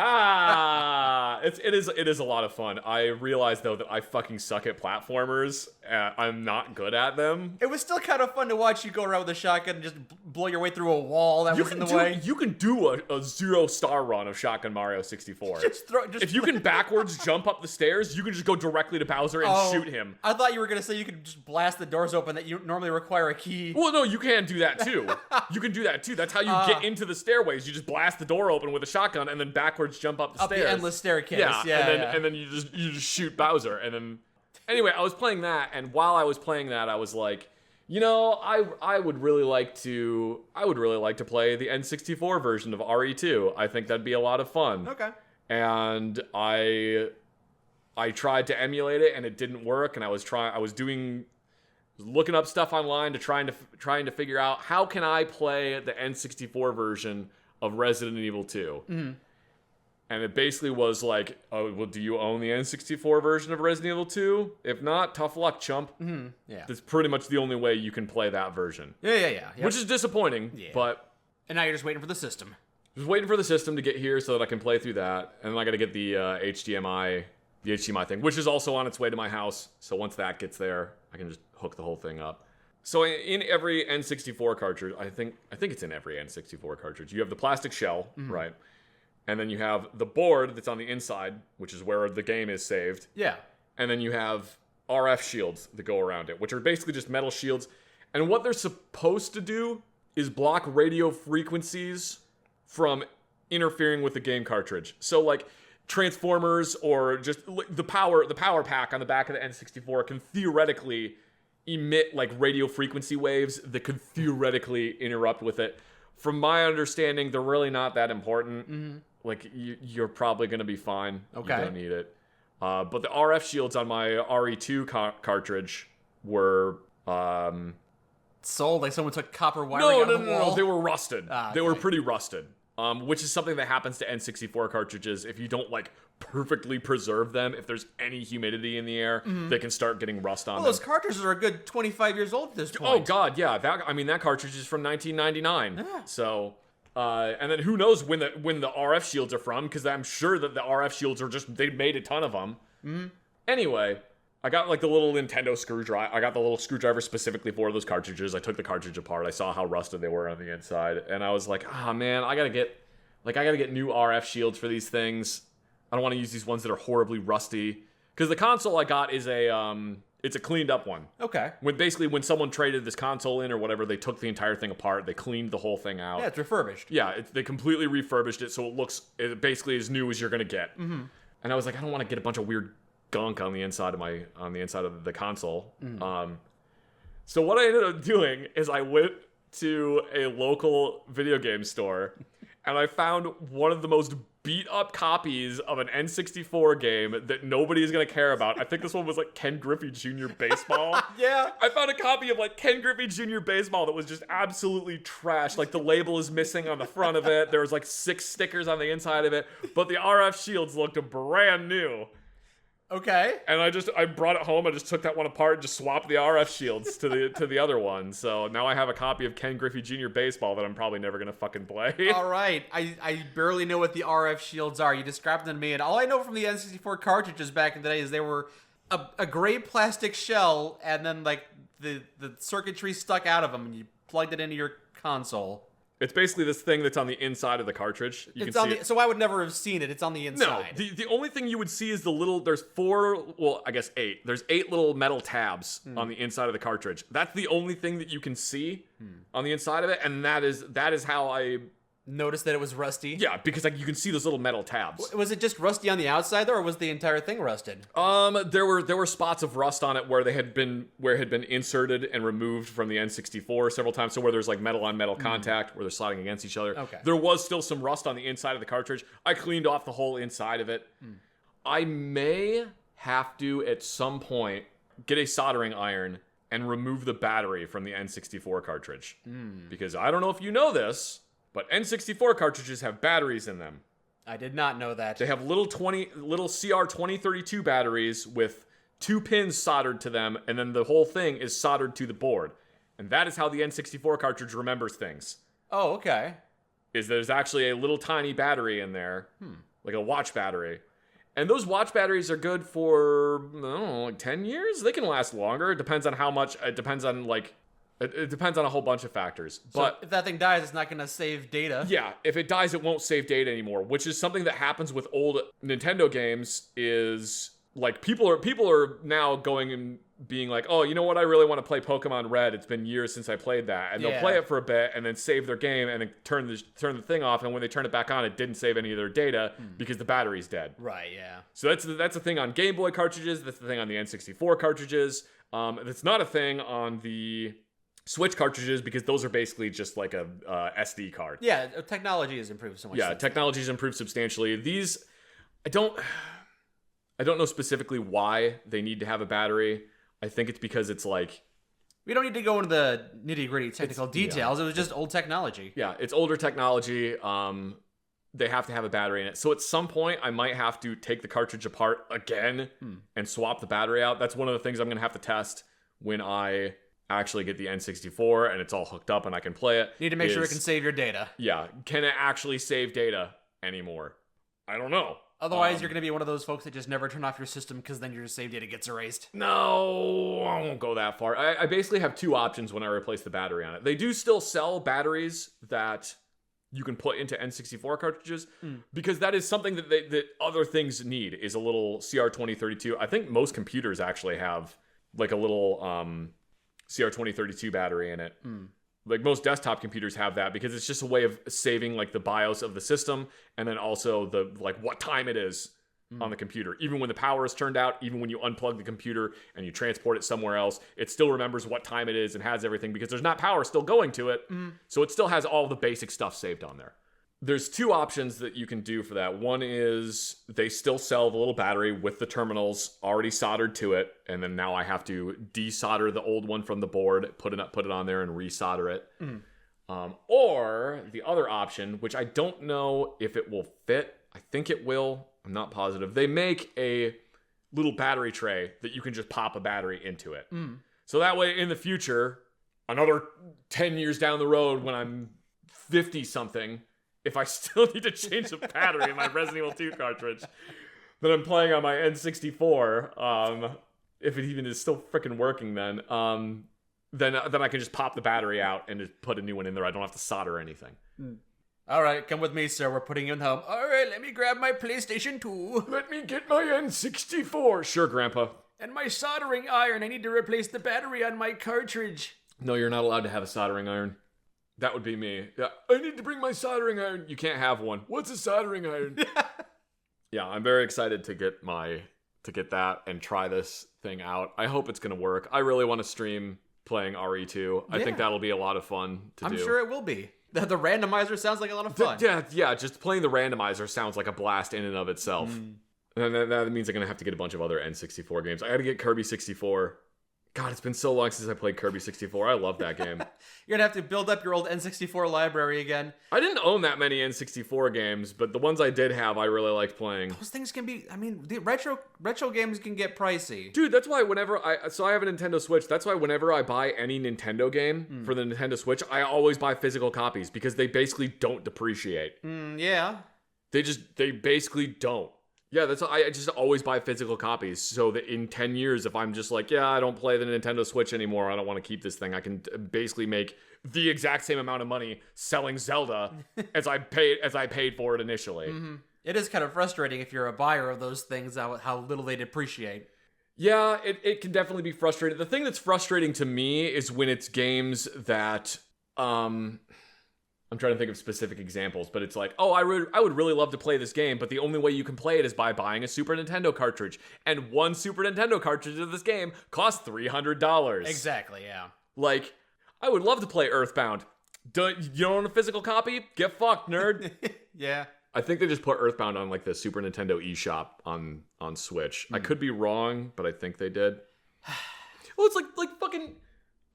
is a lot of fun. I realize though that I fucking suck at platformers. I'm not good at them. It was still kind of fun to watch you go around with a shotgun and just blow your way through a wall that was in the way. You can do a 0-star run of Shotgun Mario 64. If you can backwards jump up the stairs, you can just go directly to Bowser and shoot him. I thought you were gonna say you could just blast the doors open that you normally require a key. Well, no, you can do that too. That's how you get into the stairways. You just blast the door open with a shotgun and then backwards jump up the stairs. The endless staircase. And then you just shoot Bowser. And then anyway, I was playing that, and while I was playing that, I was like, I would really like to play the N64 version of RE2. I think that'd be a lot of fun. Okay. And I tried to emulate it, and it didn't work. And I was looking up stuff online to trying to figure out how can I play the N64 version of Resident Evil 2. Mm-hmm. And it basically was like, oh, well, do you own the N64 version of Resident Evil 2? If not, tough luck, chump. Mm-hmm. Yeah. That's pretty much the only way you can play that version. Yeah. Yep. Which is disappointing, but... And now you're just waiting for the system. Just waiting for the system to get here so that I can play through that. And then I gotta get the HDMI thing, which is also on its way to my house. So once that gets there, I can just hook the whole thing up. So in every N64 cartridge, I think it's in every N64 cartridge, you have the plastic shell, right? And then you have the board that's on the inside, which is where the game is saved. Yeah. And then you have RF shields that go around it, which are basically just metal shields. And what they're supposed to do is block radio frequencies from interfering with the game cartridge. So like transformers or just the power pack on the back of the N64 can theoretically emit like radio frequency waves that could theoretically interrupt with it. From my understanding, they're really not that important. Mm-hmm. Like, you're probably going to be fine. Okay. You don't need it. But the RF shields on my RE2 cartridge were... sold? Like someone took copper wiring out of the wall? No. They were rusted. They were pretty rusted. Which is something that happens to N64 cartridges if you don't, like, perfectly preserve them. If there's any humidity in the air, they can start getting rust on them. Those cartridges are a good 25 years old at this point. Oh god, yeah. That cartridge is from 1999. Yeah. So, and then who knows when the RF shields are from? Because I'm sure that the RF shields are they made a ton of them. Anyway, I got like the little Nintendo screwdriver. I got the little screwdriver specifically for those cartridges. I took the cartridge apart. I saw how rusted they were on the inside, and I was like, man, I gotta get new RF shields for these things. I don't want to use these ones that are horribly rusty. Because the console I got is it's a cleaned up one. Okay. When someone traded this console in or whatever, they took the entire thing apart. They cleaned the whole thing out. Yeah, it's refurbished. Yeah, they completely refurbished it, so it looks basically as new as you're gonna get. And I was like, I don't want to get a bunch of weird gunk on the inside of the console. So what I ended up doing is I went to a local video game store, and I found one of the most beat up copies of an N64 game that nobody is going to care about. I think this one was like Ken Griffey Jr. Baseball. Yeah. I found a copy of like Ken Griffey Jr. Baseball that was just absolutely trash. Like the label is missing on the front of it. There was like 6 stickers on the inside of it, but the RF shields looked brand new. Okay. And I brought it home. I just took that one apart and just swapped the RF shields to the other one. So now I have a copy of Ken Griffey Jr. Baseball that I'm probably never gonna fucking play. All right. I barely know what the RF shields are. You described them to me, and all I know from the N64 cartridges back in the day is they were a gray plastic shell, and then like the circuitry stuck out of them, and you plugged it into your console. It's basically this thing that's on the inside of the cartridge. You can see it. So I would never have seen it. It's on the inside. No, the only thing you would see is there's 8. There's 8 little metal tabs on the inside of the cartridge. That's the only thing that you can see on the inside of it, and that is how I noticed that it was rusty. Yeah, because like you can see those little metal tabs. Was it just rusty on the outside though, or was the entire thing rusted? There were spots of rust on it where it had been inserted and removed from the N64 several times. So where there's like metal on metal contact, where they're sliding against each other. Okay. There was still some rust on the inside of the cartridge. I cleaned off the whole inside of it. I may have to at some point get a soldering iron and remove the battery from the N64 cartridge. Because I don't know if you know this, but N64 cartridges have batteries in them. I did not know that. They have little CR2032 batteries with 2 pins soldered to them, and then the whole thing is soldered to the board. And that is how the N64 cartridge remembers things. Oh, okay. Is there's actually a little tiny battery in there, like a watch battery. And those watch batteries are good for, I don't know, like 10 years? They can last longer. It depends on how much, it depends on a whole bunch of factors. But so if that thing dies, it's not going to save data. Yeah, if it dies, it won't save data anymore, which is something that happens with old Nintendo games. Is like people are now going and being like, oh, you know what? I really want to play Pokemon Red. It's been years since I played that, and they'll play it for a bit and then save their game and then turn the thing off. And when they turn it back on, it didn't save any of their data because the battery's dead. Right. Yeah. So that's a thing on Game Boy cartridges. That's the thing on the N64 cartridges. That's not a thing on the Switch cartridges because those are basically just like a SD card. Yeah, technology has improved so much. Yeah, technology has improved substantially. These, I don't know specifically why they need to have a battery. I think it's because it's like, we don't need to go into the nitty-gritty technical details. It was just old technology. Yeah, it's older technology. They have to have a battery in it. So at some point, I might have to take the cartridge apart again and swap the battery out. That's one of the things I'm going to have to test when I actually get the N64 and it's all hooked up and I can play it. You need to make sure it can save your data. Yeah, can it actually save data anymore? I don't know. Otherwise, you're going to be one of those folks that just never turn off your system because then your save data gets erased. No, I won't go that far. I basically have 2 options when I replace the battery on it. They do still sell batteries that you can put into N64 cartridges because that is something that other things need, is a little CR2032. I think most computers actually have like a little CR2032 battery in it. Like most desktop computers have that because it's just a way of saving like the BIOS of the system and then also the like what time it is on the computer. Even when the power is turned out, even when you unplug the computer and you transport it somewhere else, it still remembers what time it is and has everything because there's not power still going to it. So it still has all the basic stuff saved on there. There's 2 options that you can do for that. One is they still sell the little battery with the terminals already soldered to it, and then now I have to desolder the old one from the board, put it on there, and resolder it. Or the other option, which I don't know if it will fit. I think it will. I'm not positive. They make a little battery tray that you can just pop a battery into it. So that way in the future, another 10 years down the road when I'm 50 something, if I still need to change the battery in my Resident Evil 2 cartridge that I'm playing on my N64, if it even is still freaking working then I can just pop the battery out and just put a new one in there. I don't have to solder anything. All right, come with me, sir. We're putting you in home. All right, let me grab my PlayStation 2. Let me get my N64. Sure, Grandpa. And my soldering iron. I need to replace the battery on my cartridge. No, you're not allowed to have a soldering iron. That would be me. Yeah, I need to bring my soldering iron. You can't have one. What's a soldering iron? Yeah, I'm very excited to get that and try this thing out. I hope it's gonna work. I really want to stream playing RE2. I think that'll be a lot of fun to do. I'm sure it will be. The randomizer sounds like a lot of fun. Yeah, just playing the randomizer sounds like a blast in and of itself. And that means I'm gonna have to get a bunch of other N64 games. I gotta get Kirby 64. God, it's been so long since I played Kirby 64. I love that game. You're gonna have to build up your old N64 library again. I didn't own that many N64 games, but the ones I did have, I really liked playing. Those things can be, the retro games can get pricey. Dude, that's why whenever I have a Nintendo Switch, that's why whenever I buy any Nintendo game for the Nintendo Switch, I always buy physical copies because they basically don't depreciate. Yeah. They basically don't. Yeah, that's why I just always buy physical copies so that in 10 years, if I'm just like, yeah, I don't play the Nintendo Switch anymore, I don't want to keep this thing, I can basically make the exact same amount of money selling Zelda as I paid for it initially. It is kind of frustrating if you're a buyer of those things, how little they depreciate. Yeah, it can definitely be frustrating. The thing that's frustrating to me is when it's games that, I'm trying to think of specific examples, but it's like, oh, I would really love to play this game, but the only way you can play it is by buying a Super Nintendo cartridge. And one Super Nintendo cartridge of this game costs $300. Exactly, yeah. Like, I would love to play Earthbound. You don't own a physical copy? Get fucked, nerd. Yeah. I think they just put Earthbound on like the Super Nintendo eShop on Switch. I could be wrong, but I think they did. Well, it's like fucking...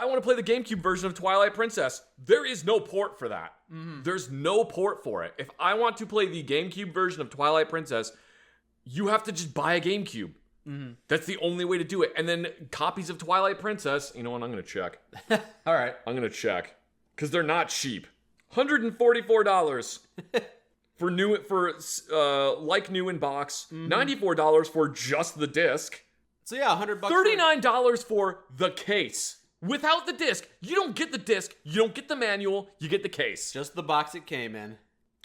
I want to play the GameCube version of Twilight Princess. There is no port for that. There's no port for it. If I want to play the GameCube version of Twilight Princess, you have to just buy a GameCube. That's the only way to do it. And then copies of Twilight Princess, you know what, I'm going to check. All right. I'm going to check. Because they're not cheap. $144 for new in box. $94 for just the disc. So yeah, $100. $39 for the case. Without the disc, you don't get the disc, you don't get the manual, you get the case. Just the box it came in.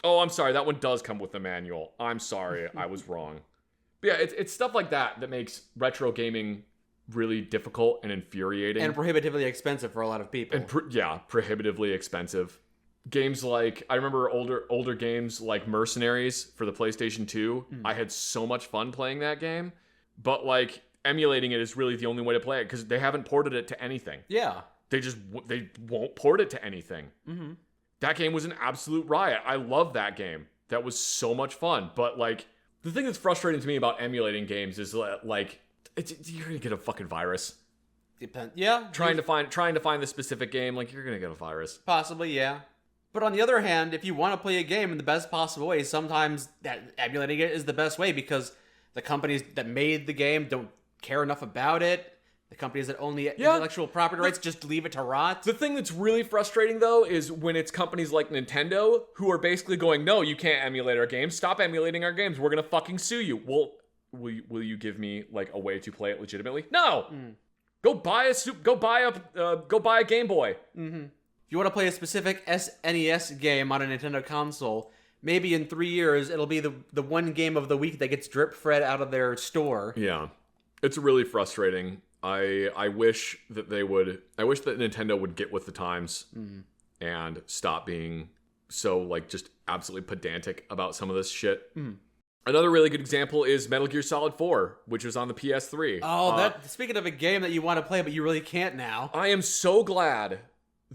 Oh, I'm sorry, that one does come with the manual. I'm sorry, I was wrong. But yeah, it's stuff like that makes retro gaming really difficult and infuriating. And prohibitively expensive for a lot of people. And prohibitively expensive. Games like, I remember older games like Mercenaries for the PlayStation 2. I had so much fun playing that game. But like, emulating it is really the only way to play it because they haven't ported it to anything. Yeah. They won't port it to anything. That game was an absolute riot. I love that game. That was so much fun. But like, the thing that's frustrating to me about emulating games is like, you're gonna get a fucking virus. Yeah. Trying to find the specific game, like you're gonna get a virus. Possibly, yeah. But on the other hand, if you want to play a game in the best possible way, sometimes emulating it is the best way because the companies that made the game don't care enough about it. The companies that own the intellectual property rights just leave it to rot. The thing that's really frustrating, though, is when it's companies like Nintendo who are basically going, no, you can't emulate our games. Stop emulating our games. We're going to fucking sue you. Well, will you give me like a way to play it legitimately? No. Go buy a Game Boy. If you want to play a specific SNES game on a Nintendo console, maybe in 3 years it'll be the one game of the week that gets drip-fed out of their store. Yeah. It's really frustrating. I wish that Nintendo would get with the times and stop being so like just absolutely pedantic about some of this shit. Another really good example is Metal Gear Solid 4, which was on the PS3. Oh, speaking of a game that you want to play but you really can't now. I am so glad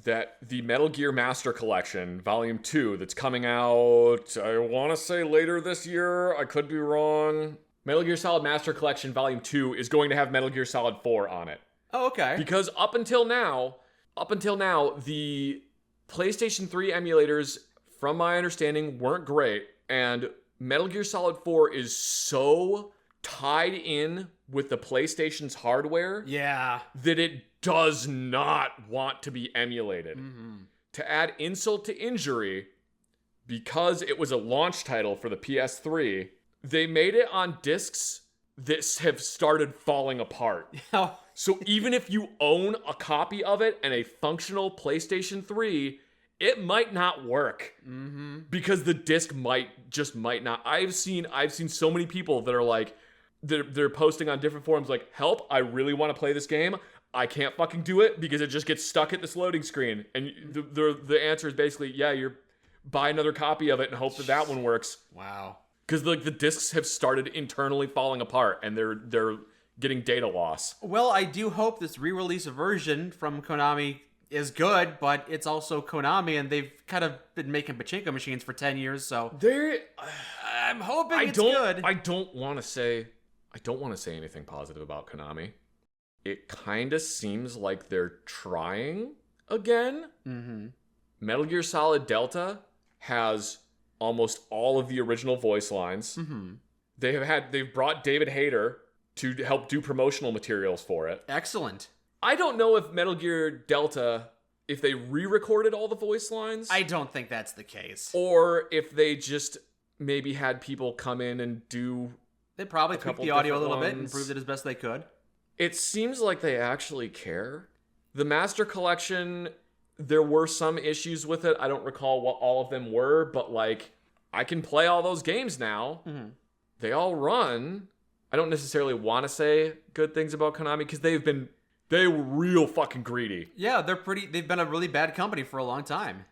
that the Metal Gear Master Collection, Volume 2, that's coming out, I want to say later this year, I could be wrong. Metal Gear Solid Master Collection Volume 2 is going to have Metal Gear Solid 4 on it. Oh, okay. Because up until now, the PlayStation 3 emulators, from my understanding, weren't great, and Metal Gear Solid 4 is so tied in with the PlayStation's hardware Yeah. that it does not want to be emulated. To add insult to injury, because it was a launch title for the PS3, they made it on discs that have started falling apart. So even if you own a copy of it and a functional PlayStation 3, it might not work because the disc might not. I've seen so many people that are like, they're posting on different forums like, help, I really want to play this game. I can't fucking do it because it just gets stuck at this loading screen. And the answer is basically, yeah, you're buy another copy of it and hope that one works. Wow. Because like the discs have started internally falling apart and they're getting data loss. Well, I do hope this re-release version from Konami is good, but it's also Konami, and they've kind of been making pachinko machines for 10 years, so I'm hoping it's good. I don't want to say anything positive about Konami. It kind of seems like they're trying again. Metal Gear Solid Delta has almost all of the original voice lines. They've brought David Hayter to help do promotional materials for it. Excellent. I don't know if Metal Gear Delta, if they re-recorded all the voice lines. I don't think that's the case. Or if they just maybe had people come in and do. They probably tweaked the audio a little bit and improved it as best they could. It seems like they actually care. The Master Collection, there were some issues with it. I don't recall what all of them were, but like, I can play all those games now. They all run. I don't necessarily want to say good things about Konami because they were real fucking greedy. Yeah, they've been a really bad company for a long time.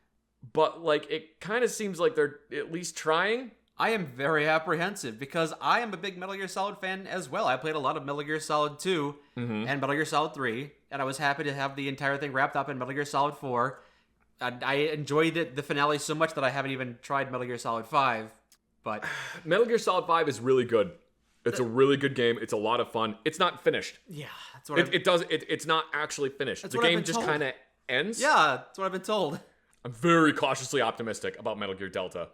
But like, it kind of seems like they're at least trying. I am very apprehensive because I am a big Metal Gear Solid fan as well. I played a lot of Metal Gear Solid 2 and Metal Gear Solid 3, and I was happy to have the entire thing wrapped up in Metal Gear Solid 4. I enjoyed the finale so much that I haven't even tried Metal Gear Solid 5. But Metal Gear Solid 5 is really good. It's a really good game. It's a lot of fun. It's not finished. Yeah, that's what it's not actually finished. The game just kind of ends. Yeah, that's what I've been told. I'm very cautiously optimistic about Metal Gear Delta.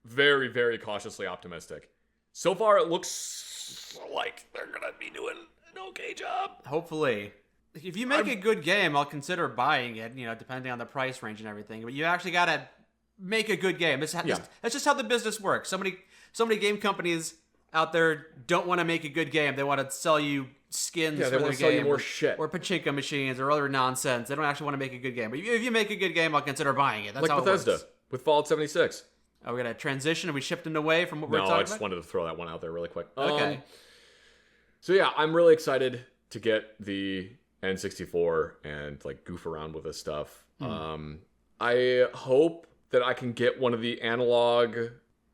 Very, very cautiously optimistic. So far, it looks like they're gonna be doing an okay job. Hopefully. If you make a good game, I'll consider buying it, depending on the price range and everything. But you actually gotta make a good game. That's just how the business works. So many game companies out there don't want to make a good game. They want to sell you skins for their game. Sell you more shit. Or pachinko machines or other nonsense. They don't actually want to make a good game. But if you make a good game, I'll consider buying it. That's how Bethesda, it works. with Fallout 76. Are we going to transition? Are we shifting away from what we're talking about? No, I just wanted to throw that one out there really quick. Okay. So yeah, I'm really excited to get the N64 and like goof around with this stuff. I hope that I can get one of the analog...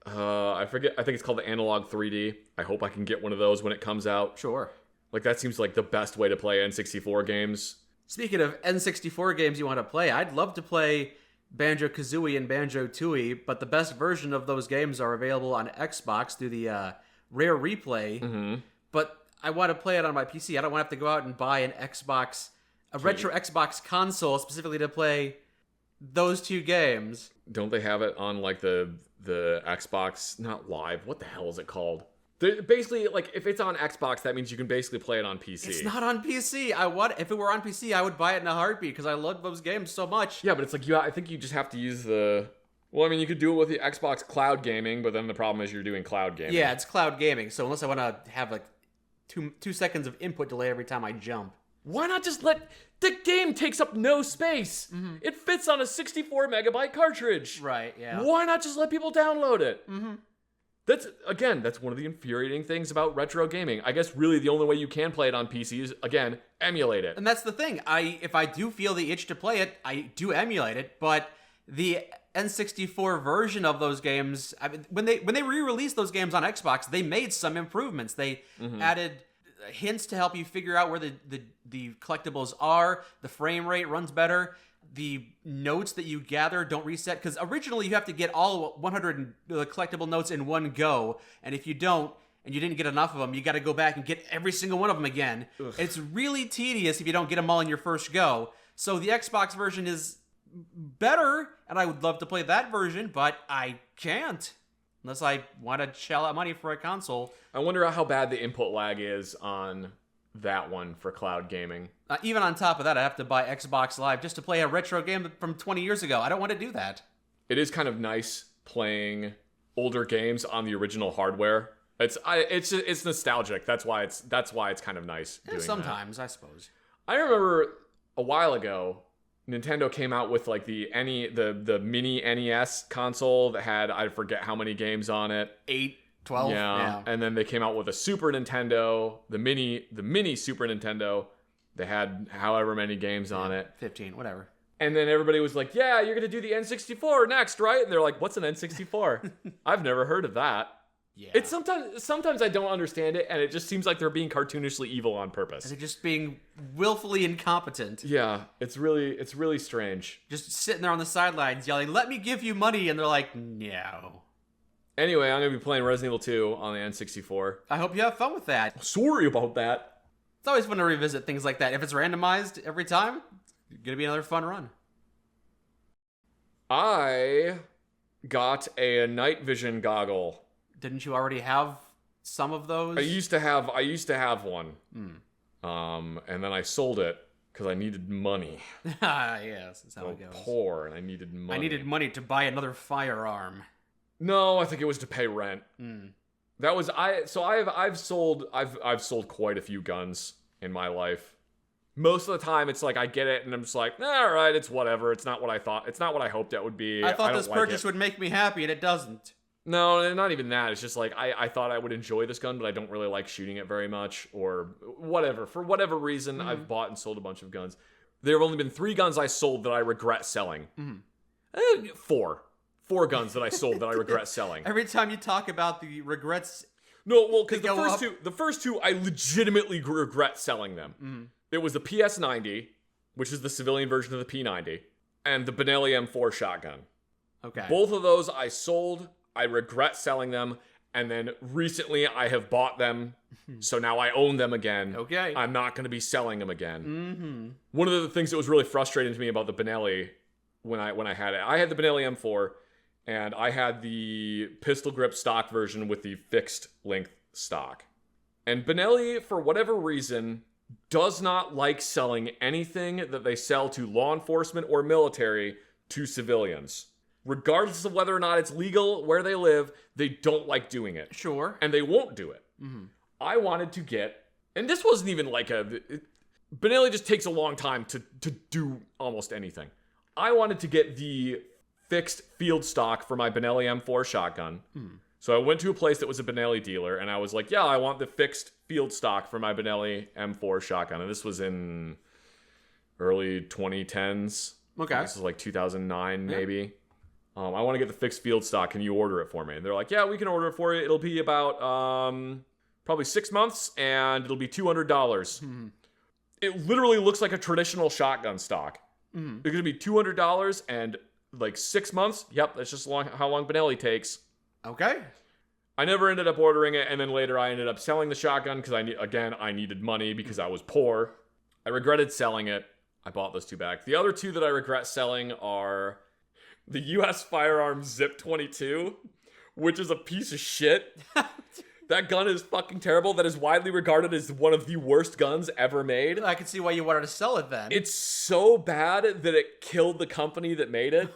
I think it's called the Analog 3D. I hope I can get one of those when it comes out. Sure. Like, that seems like the best way to play N64 games. Speaking of N64 games you want to play, I'd love to play Banjo-Kazooie and Banjo-Tooie, but the best version of those games are available on Xbox through the Rare Replay. But I want to play it on my PC. I don't want to have to go out and buy a retro Xbox console specifically to play those two games. Don't they have it on, like, the Xbox, not live, what the hell is it called? Basically, like, if it's on Xbox, that means you can basically play it on PC. It's not on PC. If it were on PC, I would buy it in a heartbeat because I love those games so much. Yeah, but it's like, I think you just have to use you could do it with the Xbox Cloud Gaming, but then the problem is you're doing cloud gaming. Yeah, it's cloud gaming, so unless I want to have, like, two seconds of input delay every time I jump. Why not just let... The game takes up no space. It fits on a 64 megabyte cartridge. Right, yeah. Why not just let people download it? That's one of the infuriating things about retro gaming. I guess really the only way you can play it on PC is, again, emulate it. And that's the thing. If I do feel the itch to play it, I do emulate it, but the N64 version of those games, when they re-released those games on Xbox, they made some improvements. They added hints to help you figure out where the collectibles are. The frame rate runs better. The notes that you gather don't reset, because originally you have to get all 100 collectible notes in one go, and if you don't, and you didn't get enough of them, you got to go back and get every single one of them again. It's really tedious if you don't get them all in your first go. So the Xbox version is better, and I would love to play that version, but I can't. unless I want to shell out money for a console. I wonder how bad the input lag is on that one for cloud gaming. Even on top of that, I have to buy Xbox Live just to play a retro game from 20 years ago. I don't want to do that. It is kind of nice playing older games on the original hardware. It's nostalgic. That's why it's kind of nice doing sometimes, I suppose. I remember a while ago, Nintendo came out with like the mini NES console that had, I forget how many games on it. 8, 12. Yeah. And then they came out with a Super Nintendo, the mini Super Nintendo. They had however many games on it. 15, whatever. And then everybody was like, yeah, you're going to do the N64 next, right? And they're like, what's an N64? I've never heard of that. Yeah. It's sometimes I don't understand it, and it just seems like they're being cartoonishly evil on purpose. They're just being willfully incompetent. Yeah, it's really strange. Just sitting there on the sidelines yelling, let me give you money, and they're like, no. Anyway, I'm going to be playing Resident Evil 2 on the N64. I hope you have fun with that. Sorry about that. It's always fun to revisit things like that. If it's randomized every time, it's going to be another fun run. I got a night vision goggle. Didn't you already have some of those? I used to have one. And then I sold it because I needed money. Yes, that's how it goes. Poor, and I needed money. I needed money to buy another firearm. No, I think it was to pay rent. That was I've sold quite a few guns in my life. Most of the time, it's like I get it, and I'm just like, all right, it's whatever. It's not what I thought. It's not what I hoped it would be. I thought this purchase would make me happy, and it doesn't. No, not even that. It's just like I thought I would enjoy this gun, but I don't really like shooting it very much, or whatever. For whatever reason, I've bought and sold a bunch of guns. There have only been 3 guns I sold that I regret selling. 4 guns that I sold that I regret selling. Every time you talk about the regrets, no, well, because the first two, I legitimately regret selling them. It was the PS90, which is the civilian version of the P90, and the Benelli M4 shotgun. Okay. Both of those I sold. I regret selling them, and then recently I have bought them, so now I own them again. Okay. I'm not going to be selling them again. One of the things that was really frustrating to me about the Benelli when I had it, I had the Benelli M4, and I had the pistol grip stock version with the fixed length stock. And Benelli, for whatever reason, does not like selling anything that they sell to law enforcement or military to civilians. Regardless of whether or not it's legal where they live, they don't like doing it. Sure. And they won't do it. I wanted to get, and this wasn't even like Benelli just takes a long time to do almost anything. I wanted to get the fixed field stock for my Benelli M4 shotgun. So I went to a place that was a Benelli dealer, and I was like, yeah, I want the fixed field stock for my Benelli M4 shotgun. And this was in early 2010s. Okay. This was like 2009, maybe. I want to get the fixed field stock. Can you order it for me? And they're like, yeah, we can order it for you. It'll be about probably 6 months, and it'll be $200. It literally looks like a traditional shotgun stock. It's going to be $200 and like 6 months. Yep, that's just how long Benelli takes. Okay. I never ended up ordering it, and then later I ended up selling the shotgun because I needed money because I was poor. I regretted selling it. I bought those 2 back. The other 2 that I regret selling are the U.S. Firearms Zip 22, which is a piece of shit. That gun is fucking terrible. That is widely regarded as one of the worst guns ever made. I can see why you wanted to sell it then. It's so bad that it killed the company that made it.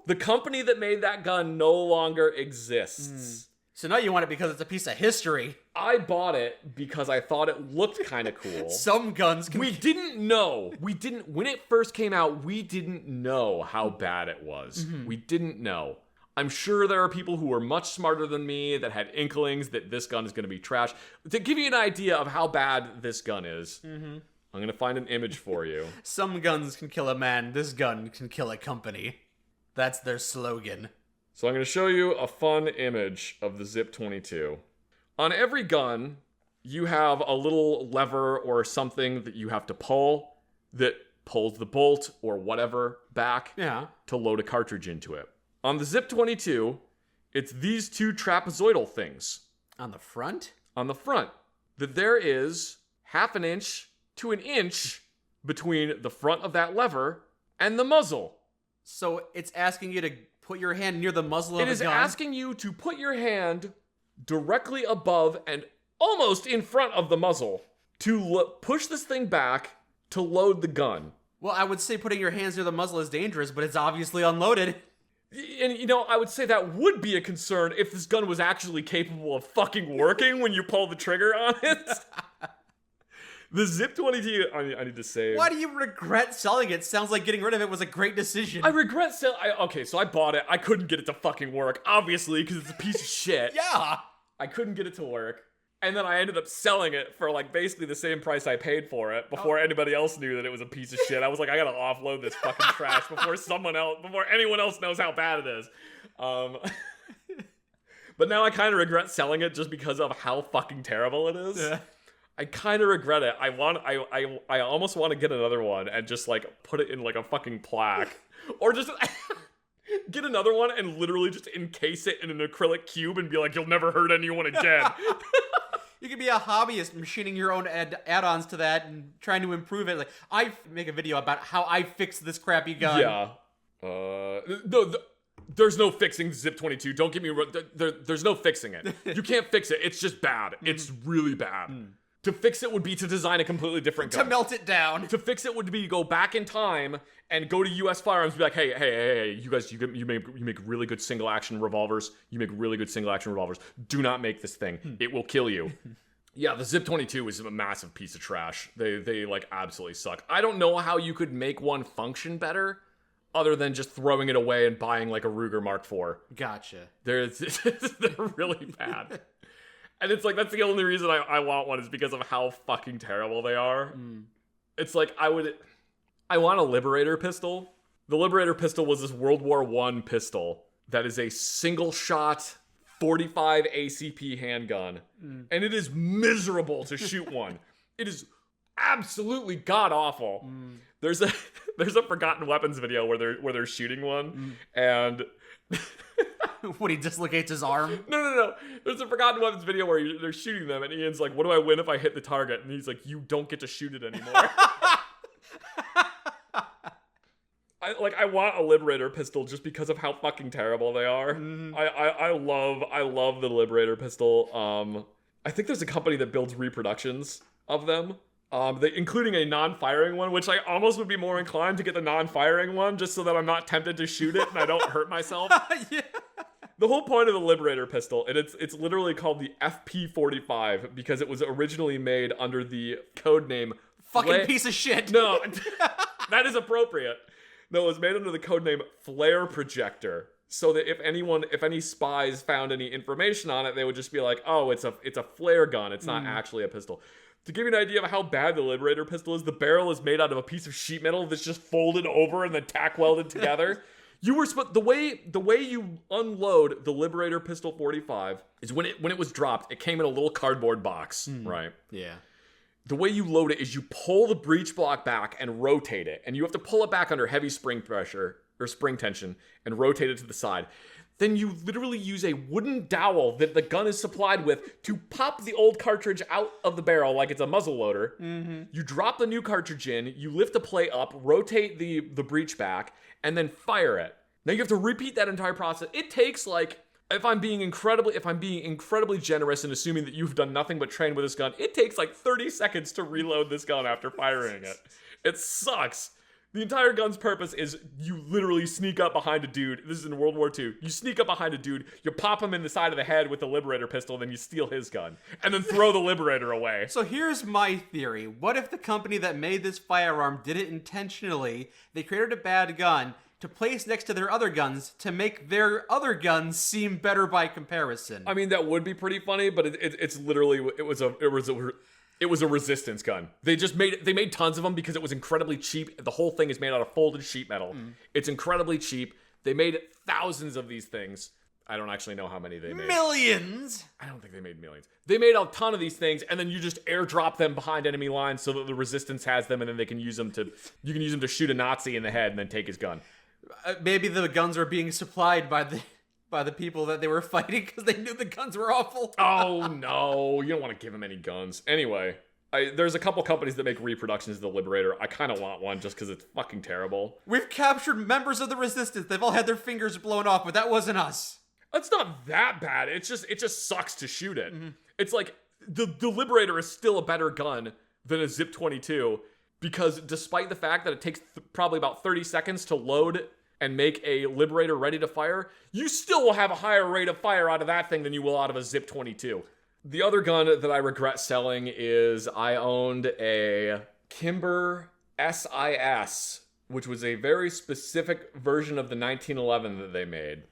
The company that made that gun no longer exists. So now you want it because it's a piece of history. I bought it because I thought it looked kind of cool. Some guns can... We didn't know. When it first came out, we didn't know how bad it was. We didn't know. I'm sure there are people who are much smarter than me that had inklings that this gun is going to be trash. To give you an idea of how bad this gun is, I'm going to find an image for you. Some guns can kill a man. This gun can kill a company. That's their slogan. So I'm going to show you a fun image of the Zip 22. On every gun, you have a little lever or something that you have to pull that pulls the bolt or whatever back to load a cartridge into it. On the Zip 22, it's these 2 trapezoidal things. On the front? On the front. That there is 1/2 inch to 1 inch between the front of that lever and the muzzle. So it's asking you to Put your hand near the muzzle of a gun. It is asking you to put your hand directly above and almost in front of the muzzle to push this thing back to load the gun. Well, I would say putting your hands near the muzzle is dangerous, but it's obviously unloaded. And, I would say that would be a concern if this gun was actually capable of fucking working when you pull the trigger on it. The Zip 22, I need to save. Why do you regret selling it? Sounds like getting rid of it was a great decision. I regret selling. Okay, so I bought it. I couldn't get it to fucking work, obviously, because it's a piece of shit. Yeah. I couldn't get it to work. And then I ended up selling it for like basically the same price I paid for it before anybody else knew that it was a piece of shit. I was like, I gotta offload this fucking trash before anyone else knows how bad it is. But now I kind of regret selling it just because of how fucking terrible it is. Yeah. I kind of regret it. I almost want to get another one and just like put it in like a fucking plaque, or just get another one and literally just encase it in an acrylic cube and be like, you'll never hurt anyone again. You could be a hobbyist machining your own add-ons to that and trying to improve it. Like, I make a video about how I fixed this crappy gun. Yeah. No, there's no fixing Zip 22. Don't get me wrong. There's no fixing it. You can't fix it. It's just bad. It's really bad. To fix it would be to design a completely different gun. To melt it down. To fix it would be go back in time and go to U.S. Firearms and be like, hey, you guys, you make really good single action revolvers. You make really good single action revolvers. Do not make this thing. It will kill you. Yeah, the Zip 22 is a massive piece of trash. They like absolutely suck. I don't know how you could make one function better other than just throwing it away and buying like a Ruger Mark IV. Gotcha. They're really bad. And it's like, that's the only reason I want one is because of how fucking terrible they are. It's like, I want a Liberator pistol. The Liberator pistol was this World War I pistol that is a single shot 45 ACP handgun. And it is miserable to shoot one. It is absolutely god awful. There's a Forgotten Weapons video where they're shooting one and When he dislocates his arm? No. There's a Forgotten Weapons video where they're shooting them, and Ian's like, what do I win if I hit the target? And he's like, you don't get to shoot it anymore. I want a Liberator pistol just because of how fucking terrible they are. I love the Liberator pistol. I think there's a company that builds reproductions of them. Including a non-firing one, which I almost would be more inclined to get the non-firing one just so that I'm not tempted to shoot it and I don't hurt myself. Yeah. The whole point of the Liberator pistol, and it's literally called the FP45 because it was originally made under the code name Piece of shit. No, that is appropriate. No, it was made under the code name Flare Projector. So that if any spies found any information on it, they would just be like, oh, it's a flare gun. It's not actually a pistol. To give you an idea of how bad the Liberator pistol is, the barrel is made out of a piece of sheet metal that's just folded over and then tack welded together. The way you unload the Liberator pistol 45 is when it was dropped, it came in a little cardboard box, right? Yeah. The way you load it is you pull the breech block back and rotate it, and you have to pull it back under heavy spring pressure or spring tension and rotate it to the side. Then you literally use a wooden dowel that the gun is supplied with to pop the old cartridge out of the barrel like it's a muzzle loader. You drop the new cartridge in, you lift the plate up, rotate the breech back, and then fire it. Now you have to repeat that entire process. It takes like, if I'm being incredibly generous and assuming that you've done nothing but train with this gun, it takes like 30 seconds to reload this gun after firing it. It sucks. The entire gun's purpose is you literally sneak up behind a dude. This is in World War II. You sneak up behind a dude, you pop him in the side of the head with the Liberator pistol, then you steal his gun. And then throw the Liberator away. So here's my theory. What if the company that made this firearm did it intentionally? They created a bad gun to place next to their other guns to make their other guns seem better by comparison. I mean, that would be pretty funny, but it's literally, it was a resistance gun. They made tons of them because it was incredibly cheap. The whole thing is made out of folded sheet metal. It's incredibly cheap. They made thousands of these things. I don't actually know how many they made. Millions! I don't think they made millions. They made a ton of these things, and then you just airdrop them behind enemy lines so that the resistance has them, and then you can use them to shoot a Nazi in the head and then take his gun. Maybe the guns were being supplied by the people that they were fighting because they knew the guns were awful. Oh no, you don't want to give them any guns. Anyway, There's a couple companies that make reproductions of the Liberator. I kind of want one just because it's fucking terrible. We've captured members of the Resistance. They've all had their fingers blown off, but that wasn't us. It's not that bad. It just sucks to shoot it. It's like the Liberator is still a better gun than a Zip 22 because despite the fact that it takes probably about 30 seconds to load and make a Liberator ready to fire, you still will have a higher rate of fire out of that thing than you will out of a Zip 22. The other gun that I regret selling is I owned a Kimber SIS, which was a very specific version of the 1911 that they made.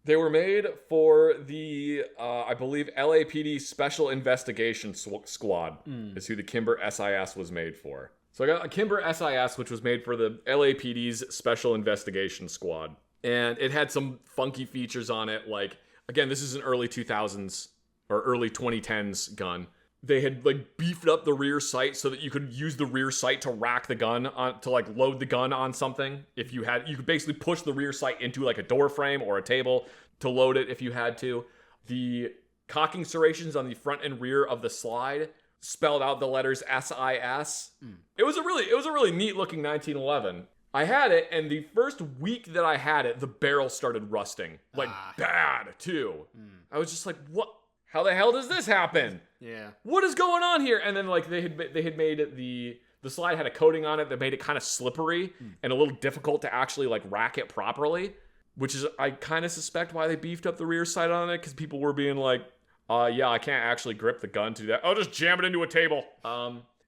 They were made for the, I believe, LAPD Special Investigation Squad is who the Kimber SIS was made for. So I got a Kimber SIS, which was made for the LAPD's Special Investigation Squad. And it had some funky features on it, like, again, this is an early 2000s or early 2010s gun. They had like beefed up the rear sight so that you could use the rear sight to rack the gun on, to like load the gun on something. If you could basically push the rear sight into like a door frame or a table to load it if you had to. The cocking serrations on the front and rear of the slide spelled out the letters SIS. It was a really neat looking 1911. I had it, and the first week that I had it, the barrel started rusting. Like bad too. I was just like, what? How the hell does this happen? Yeah. What is going on here? And then like they had made it the slide had a coating on it that made it kind of slippery and a little difficult to actually like rack it properly, which is I kind of suspect why they beefed up the rear sight on it, because people were being like, yeah, I can't actually grip the gun to do that. I'll just jam it into a table.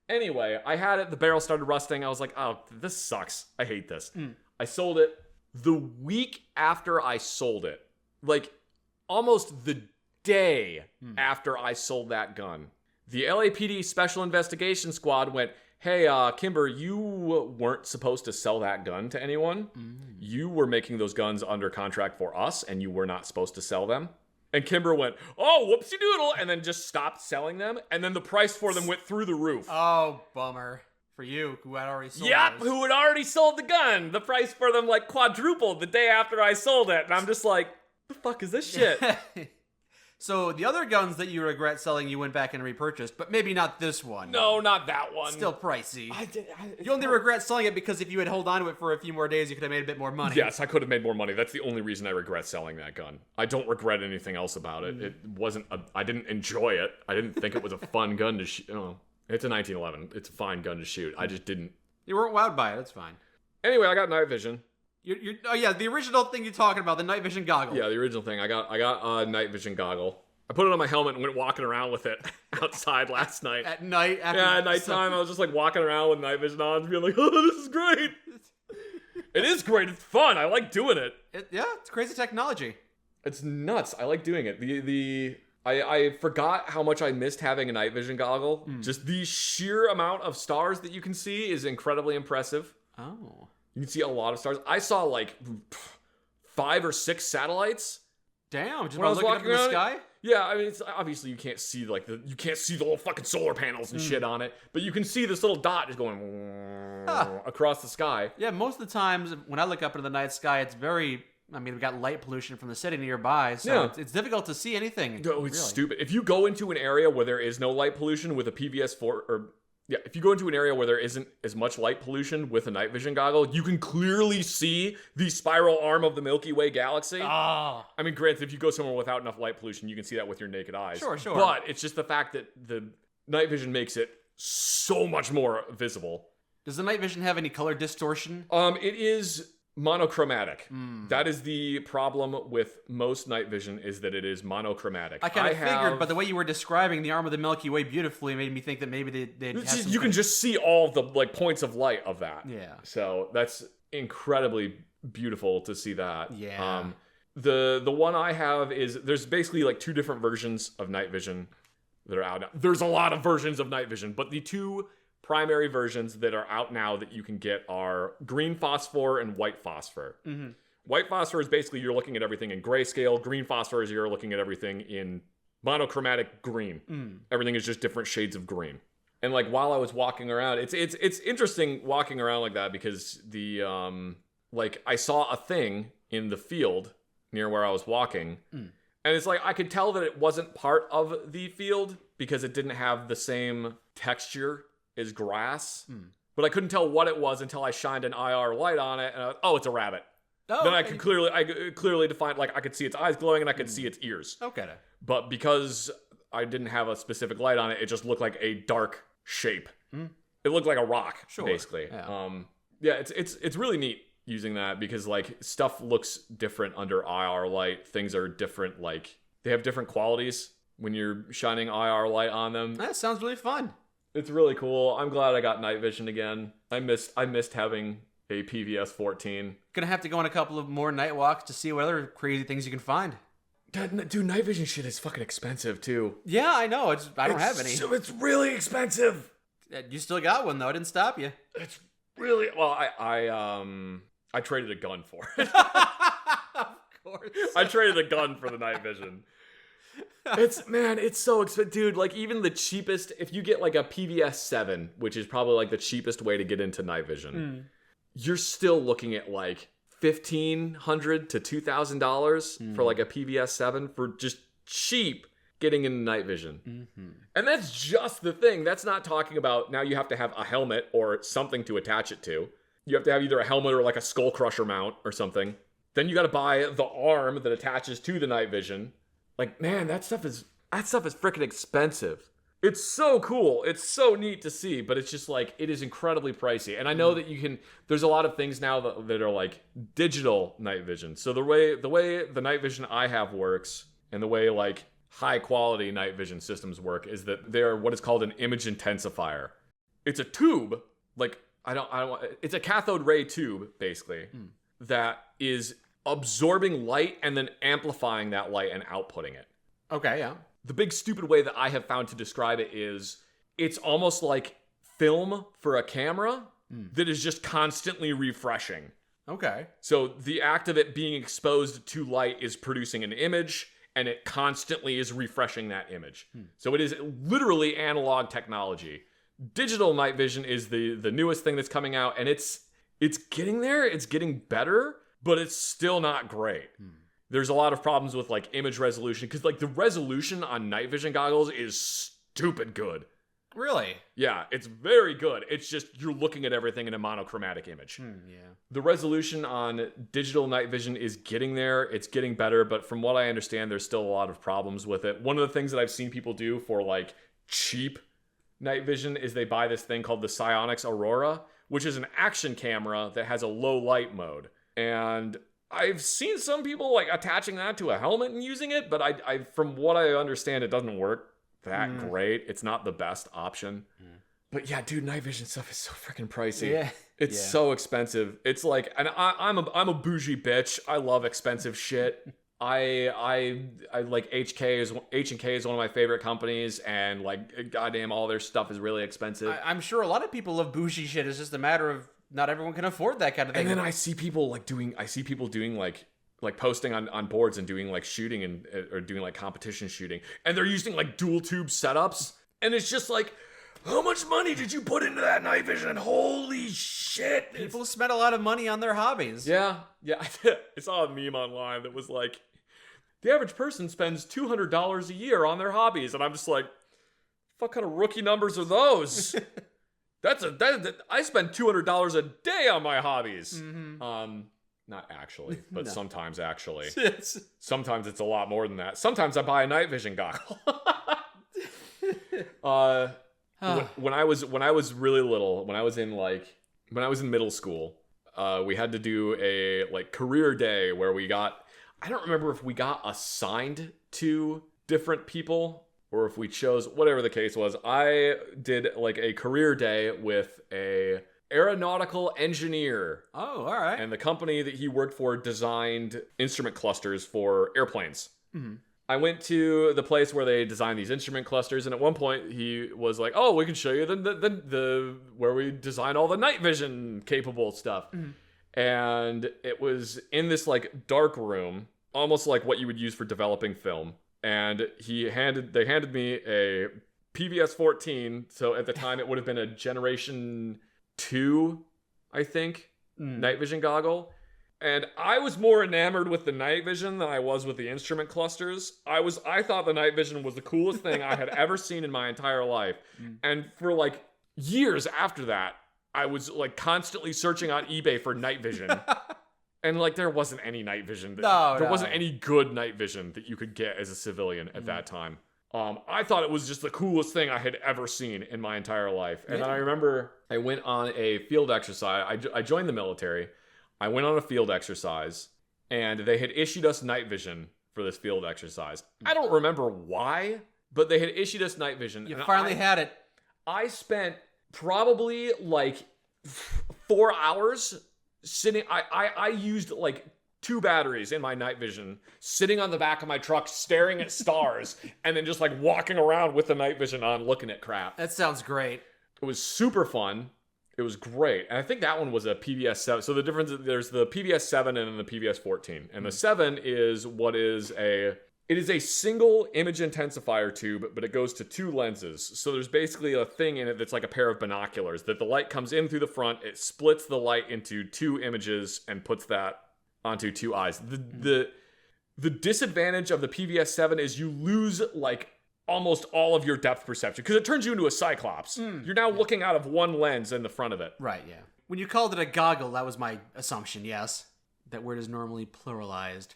Anyway, I had it. The barrel started rusting. I was like, oh, this sucks. I hate this. I sold it. The week after I sold it, like almost the day after I sold that gun, the LAPD Special Investigation Squad went, hey, Kimber, you weren't supposed to sell that gun to anyone. You were making those guns under contract for us, and you were not supposed to sell them. And Kimber went, oh, whoopsie doodle, and then just stopped selling them, and then the price for them went through the roof. Oh, bummer. For you, who had already sold Yep, those. who had already sold the gun. The price for them, like, quadrupled the day after I sold it. And I'm just like, the fuck is this shit? So the other guns that you regret selling, you went back and repurchased, but maybe not this one. No, not that one. Still pricey. You only regret selling it because if you had held on to it for a few more days, you could have made a bit more money. Yes, I could have made more money. That's the only reason I regret selling that gun. I don't regret anything else about it. It wasn't, I didn't enjoy it. I didn't think it was a fun gun to shoot. Oh, it's a 1911. It's a fine gun to shoot. I just didn't. You weren't wowed by it. That's fine. Anyway, I got night vision. Oh yeah, the original thing you're talking about, the night vision goggle. Yeah, the original thing. I got a night vision goggle. I put it on my helmet and went walking around with it outside last night. At night? At nighttime, I was just like walking around with night vision on, being like, oh, this is great. It is great. It's fun. I like doing it. Yeah, it's crazy technology. It's nuts. I like doing it. I forgot how much I missed having a night vision goggle. Just the sheer amount of stars that you can see is incredibly impressive. Oh. You can see a lot of stars. I saw like 5 or 6 satellites. Damn, just when I was looking up walking in the around sky? Yeah, I mean, it's obviously you can't see the little fucking solar panels and shit on it, but you can see this little dot just going across the sky. Yeah, most of the times when I look up into the night sky, it's very. I mean, we've got light pollution from the city nearby, so it's difficult to see anything. No, it's stupid. If you go into an area where there is no light pollution with a PVS-4, if you go into an area where there isn't as much light pollution with a night vision goggle, you can clearly see the spiral arm of the Milky Way galaxy. Oh. I mean, granted, if you go somewhere without enough light pollution, you can see that with your naked eyes. Sure. But it's just the fact that the night vision makes it so much more visible. Does the night vision have any color distortion? It is monochromatic. That is the problem with most night vision, is that it is monochromatic. I kind of figured, but the way you were describing the arm of the Milky Way beautifully made me think that maybe they'd have some you can just see all of the like points of light of that. Yeah. So that's incredibly beautiful to see that. Yeah. The one I have is there's basically like 2 different versions of night vision that are out now. There's a lot of versions of night vision, but the 2 primary versions that are out now that you can get are green phosphor and white phosphor. White phosphor is basically you're looking at everything in grayscale. Green phosphor is you're looking at everything in monochromatic green. Everything is just different shades of green. And like while I was walking around, it's interesting walking around like that because the like I saw a thing in the field near where I was walking, and it's like I could tell that it wasn't part of the field because it didn't have the same texture is grass, but I couldn't tell what it was until I shined an IR light on it, and it's a rabbit. Oh, Then I could clearly define, like I could see its eyes glowing and I could see its ears. Okay. But because I didn't have a specific light on it, it just looked like a dark shape. It looked like a rock, basically. Yeah. It's really neat using that because like stuff looks different under IR light. Things are different, like they have different qualities when you're shining IR light on them. That sounds really fun. It's really cool. I'm glad I got night vision again. I missed having a PVS 14. Gonna have to go on a couple of more night walks to see what other crazy things you can find. Dude, night vision shit is fucking expensive too. Yeah, I know. I don't have any. It's really expensive. You still got one though. It didn't stop you. It's really I traded a gun for it. Of course. I traded a gun for the night vision. It's so expensive, dude. Like even the cheapest, if you get like a PVS 7, which is probably like the cheapest way to get into night vision, you're still looking at like $1,500 to $2,000 for like a PVS 7 for just cheap getting into night vision. And that's just the thing. That's not talking about now you have to have a helmet or something to attach it to. You have to have either a helmet or like a skull crusher mount or something. Then you got to buy the arm that attaches to the night vision. Like, man, that stuff is freaking expensive. It's so cool. It's so neat to see, but it's just like, it is incredibly pricey. And I know that there's a lot of things now that are like digital night vision. So the way the night vision I have works and the way like high quality night vision systems work is that they're what is called an image intensifier. It's a tube, like, it's a cathode ray tube, basically, that is absorbing light and then amplifying that light and outputting it. Okay, yeah. The big stupid way that I have found to describe it is it's almost like film for a camera that is just constantly refreshing. Okay. So the act of it being exposed to light is producing an image and it constantly is refreshing that image. So it is literally analog technology. Digital night vision is the newest thing that's coming out, and it's getting there. It's getting better, but it's still not great. There's a lot of problems with like image resolution because like the resolution on night vision goggles is stupid good. Really? Yeah, it's very good. It's just you're looking at everything in a monochromatic image. Yeah. The resolution on digital night vision is getting there. It's getting better, but from what I understand, there's still a lot of problems with it. One of the things that I've seen people do for like cheap night vision is they buy this thing called the Psionics Aurora, which is an action camera that has a low light mode. And I've seen some people like attaching that to a helmet and using it, but I from what I understand, it doesn't work that great. It's not the best option. But yeah, dude, night vision stuff is so freaking pricey. Yeah. It's so expensive. It's like, and I'm a bougie bitch. I love expensive shit. I like H&K is one of my favorite companies, and like goddamn all their stuff is really expensive. I'm sure a lot of people love bougie shit. It's just a matter of not everyone can afford that kind of thing. And then I see people doing like posting on boards and doing like shooting and or doing like competition shooting, and they're using like dual tube setups, and it's just like, how much money did you put into that night vision? Holy shit! People spend a lot of money on their hobbies. Yeah. I saw a meme online that was like, the average person spends $200 a year on their hobbies, and I'm just like, what kind of rookie numbers are those? I spend $200 a day on my hobbies. Not actually, but sometimes actually. Sometimes it's a lot more than that. Sometimes I buy a night vision goggle. When I was really little, when I was in middle school, we had to do a like career day where I don't remember if we got assigned to different people or if we chose, whatever the case was. I did like a career day with a aeronautical engineer. Oh, all right. And the company that he worked for designed instrument clusters for airplanes. I went to the place where they designed these instrument clusters, and at one point he was like, "Oh, we can show you the where we design all the night vision capable stuff." And it was in this like dark room, almost like what you would use for developing film. And they handed me a PVS 14. So at the time it would have been a generation 2, I think, night vision goggle. And I was more enamored with the night vision than I was with the instrument clusters. I thought the night vision was the coolest thing I had ever seen in my entire life. And for like years after that, I was like constantly searching on eBay for night vision. And like there wasn't any night vision. There wasn't any good night vision that you could get as a civilian at that time. I thought it was just the coolest thing I had ever seen in my entire life. And then I remember I went on a field exercise. I joined the military. I went on a field exercise, and they had issued us night vision for this field exercise. I don't remember why, but they had issued us night vision. You finally had it. I spent probably like 4 hours sitting. I used like 2 batteries in my night vision, sitting on the back of my truck, staring at stars, and then just like walking around with the night vision on, looking at crap. That sounds great. It was super fun. It was great. And I think that one was a PVS 7. So the difference is there's the PVS 7 and then the PVS 14. And the 7 is it is a single image intensifier tube, but it goes to 2 lenses. So there's basically a thing in it that's like a pair of binoculars that the light comes in through the front, it splits the light into 2 images and puts that onto 2 eyes. The disadvantage of the PVS 7 is you lose like almost all of your depth perception because it turns you into a cyclops. You're now looking out of one lens in the front of it. Right, yeah. When you called it a goggle, that was my assumption, yes. That word is normally pluralized.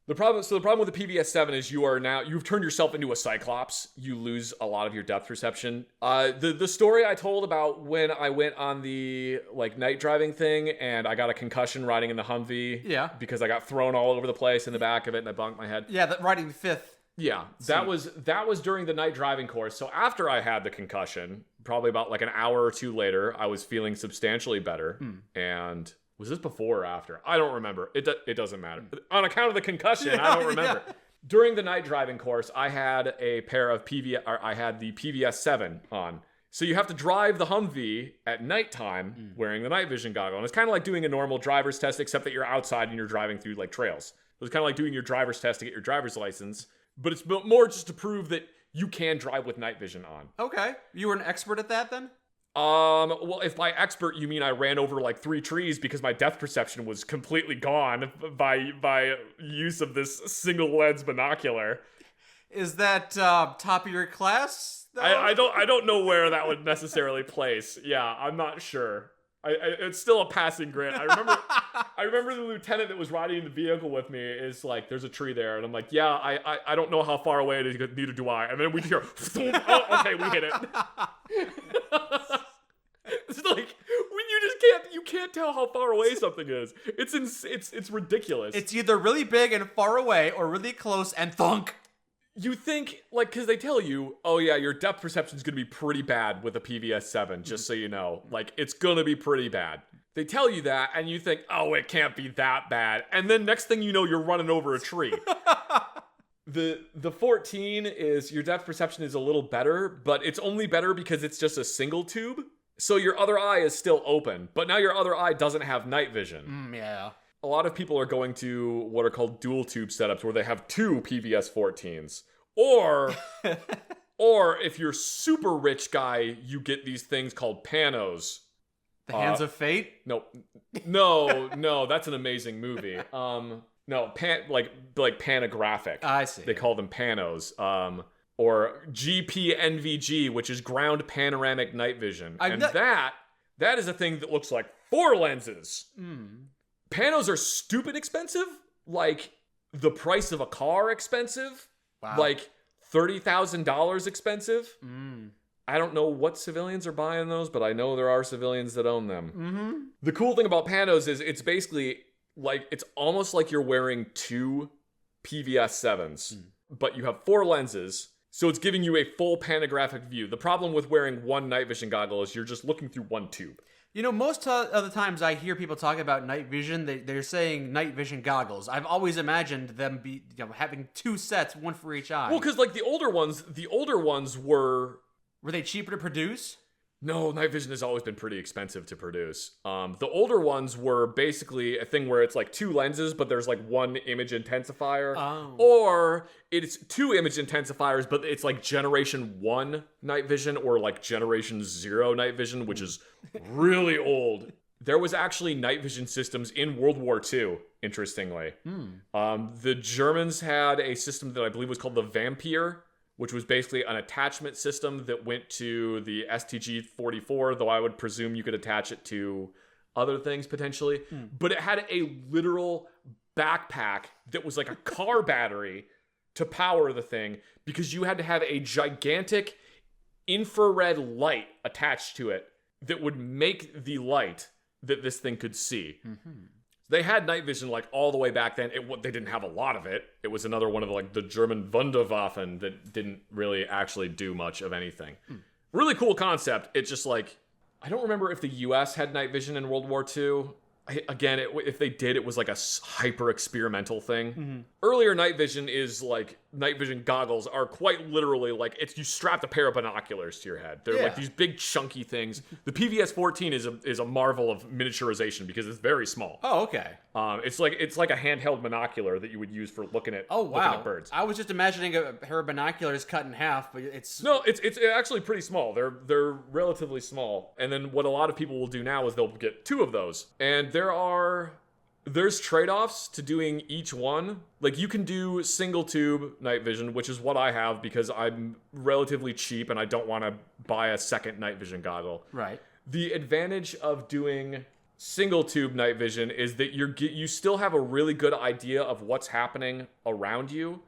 The problem with the PVS 7 is you've turned yourself into a cyclops. You lose a lot of your depth perception. The story I told about when I went on the like night driving thing and I got a concussion riding in the Humvee. Yeah. Because I got thrown all over the place in the back of it and I bonked my head. Yeah, riding the 5th. Yeah, that was during the night driving course. So after I had the concussion, probably about like an hour or 2 later, I was feeling substantially better. And was this before or after? I don't remember. It doesn't matter. On account of the concussion, I don't remember. Yeah. During the night driving course, I had a pair of I had the PVS 7 on. So you have to drive the Humvee at nighttime wearing the night vision goggle. And it's kind of like doing a normal driver's test, except that you're outside and you're driving through like trails. So it's kind of like doing your driver's test to get your driver's license. But it's more just to prove that you can drive with night vision on. Okay. You were an expert at that then? Well, if by expert you mean I ran over like 3 trees because my depth perception was completely gone by use of this single lens binocular. Is that top of your class, though? I don't know where that would necessarily place. Yeah, I'm not sure. It's still a passing grade. I remember the lieutenant that was riding in the vehicle with me is like, there's a tree there. And I'm like, yeah, I don't know how far away it is, neither do I. And then we hear, oh, okay, we hit it. It's like, when you can't tell how far away something is. It's ridiculous. It's either really big and far away or really close and thunk. You think, like, because they tell you, oh yeah, your depth perception is going to be pretty bad with a PVS 7, just so you know. Like, it's going to be pretty bad. They tell you that, and you think, oh, it can't be that bad. And then next thing you know, you're running over a tree. The 14 is, your depth perception is a little better, but it's only better because it's just a single tube. So your other eye is still open, but now your other eye doesn't have night vision. Yeah. A lot of people are going to what are called dual tube setups where they have 2 PVS 14s. Or if you're super rich guy, you get these things called panos. The Hands of Fate? No, that's an amazing movie. No, like panographic. I see. They call them panos. Or GPNVG, which is ground panoramic night vision. That is a thing that looks like 4 lenses. Panos are stupid expensive, like the price of a car expensive, wow. Like $30,000 expensive. I don't know what civilians are buying those, but I know there are civilians that own them. The cool thing about panos is it's basically like, it's almost like you're wearing 2 PVS 7s, but you have 4 lenses. So it's giving you a full panographic view. The problem with wearing one night vision goggle is you're just looking through one tube. You know, most of the times I hear people talk about night vision, they're saying night vision goggles. I've always imagined them having 2 sets, one for each eye. Well, because like the older ones were... Were they cheaper to produce? No, night vision has always been pretty expensive to produce. The older ones were basically a thing where it's like 2 lenses, but there's like 1 image intensifier. Oh. Or it's 2 image intensifiers, but it's like generation 1 night vision or like generation 0 night vision, which is really old. there was actually night vision systems in World War II, interestingly. The Germans had a system that I believe was called the Vampire, which was basically an attachment system that went to the STG-44, though I would presume you could attach it to other things potentially. But it had a literal backpack that was like a car battery to power the thing, because you had to have a gigantic infrared light attached to it that would make the light that this thing could see. They had night vision like all the way back then. They didn't have a lot of it. It was another one of like the German Wunderwaffen that didn't really actually do much of anything. Really cool concept. It's just like, I don't remember if the US had night vision in World War II. If they did, it was like a hyper experimental thing. Earlier night vision is like, night vision goggles are quite literally like, you strapped a pair of binoculars to your head. They're like these big chunky things. The PVS-14 is a marvel of miniaturization because it's very small. Oh, okay. It's like a handheld binocular that you would use for looking at birds. I was just imagining a pair of binoculars cut in half, but it's actually pretty small. They're relatively small. And then what a lot of people will do now is they'll get two of those. And there's trade-offs to doing each one. Like, you can do single tube night vision, which is what I have because I'm relatively cheap and I don't want to buy a second night vision goggle. Right. The advantage of doing single tube night vision is that you still have a really good idea of what's happening around you.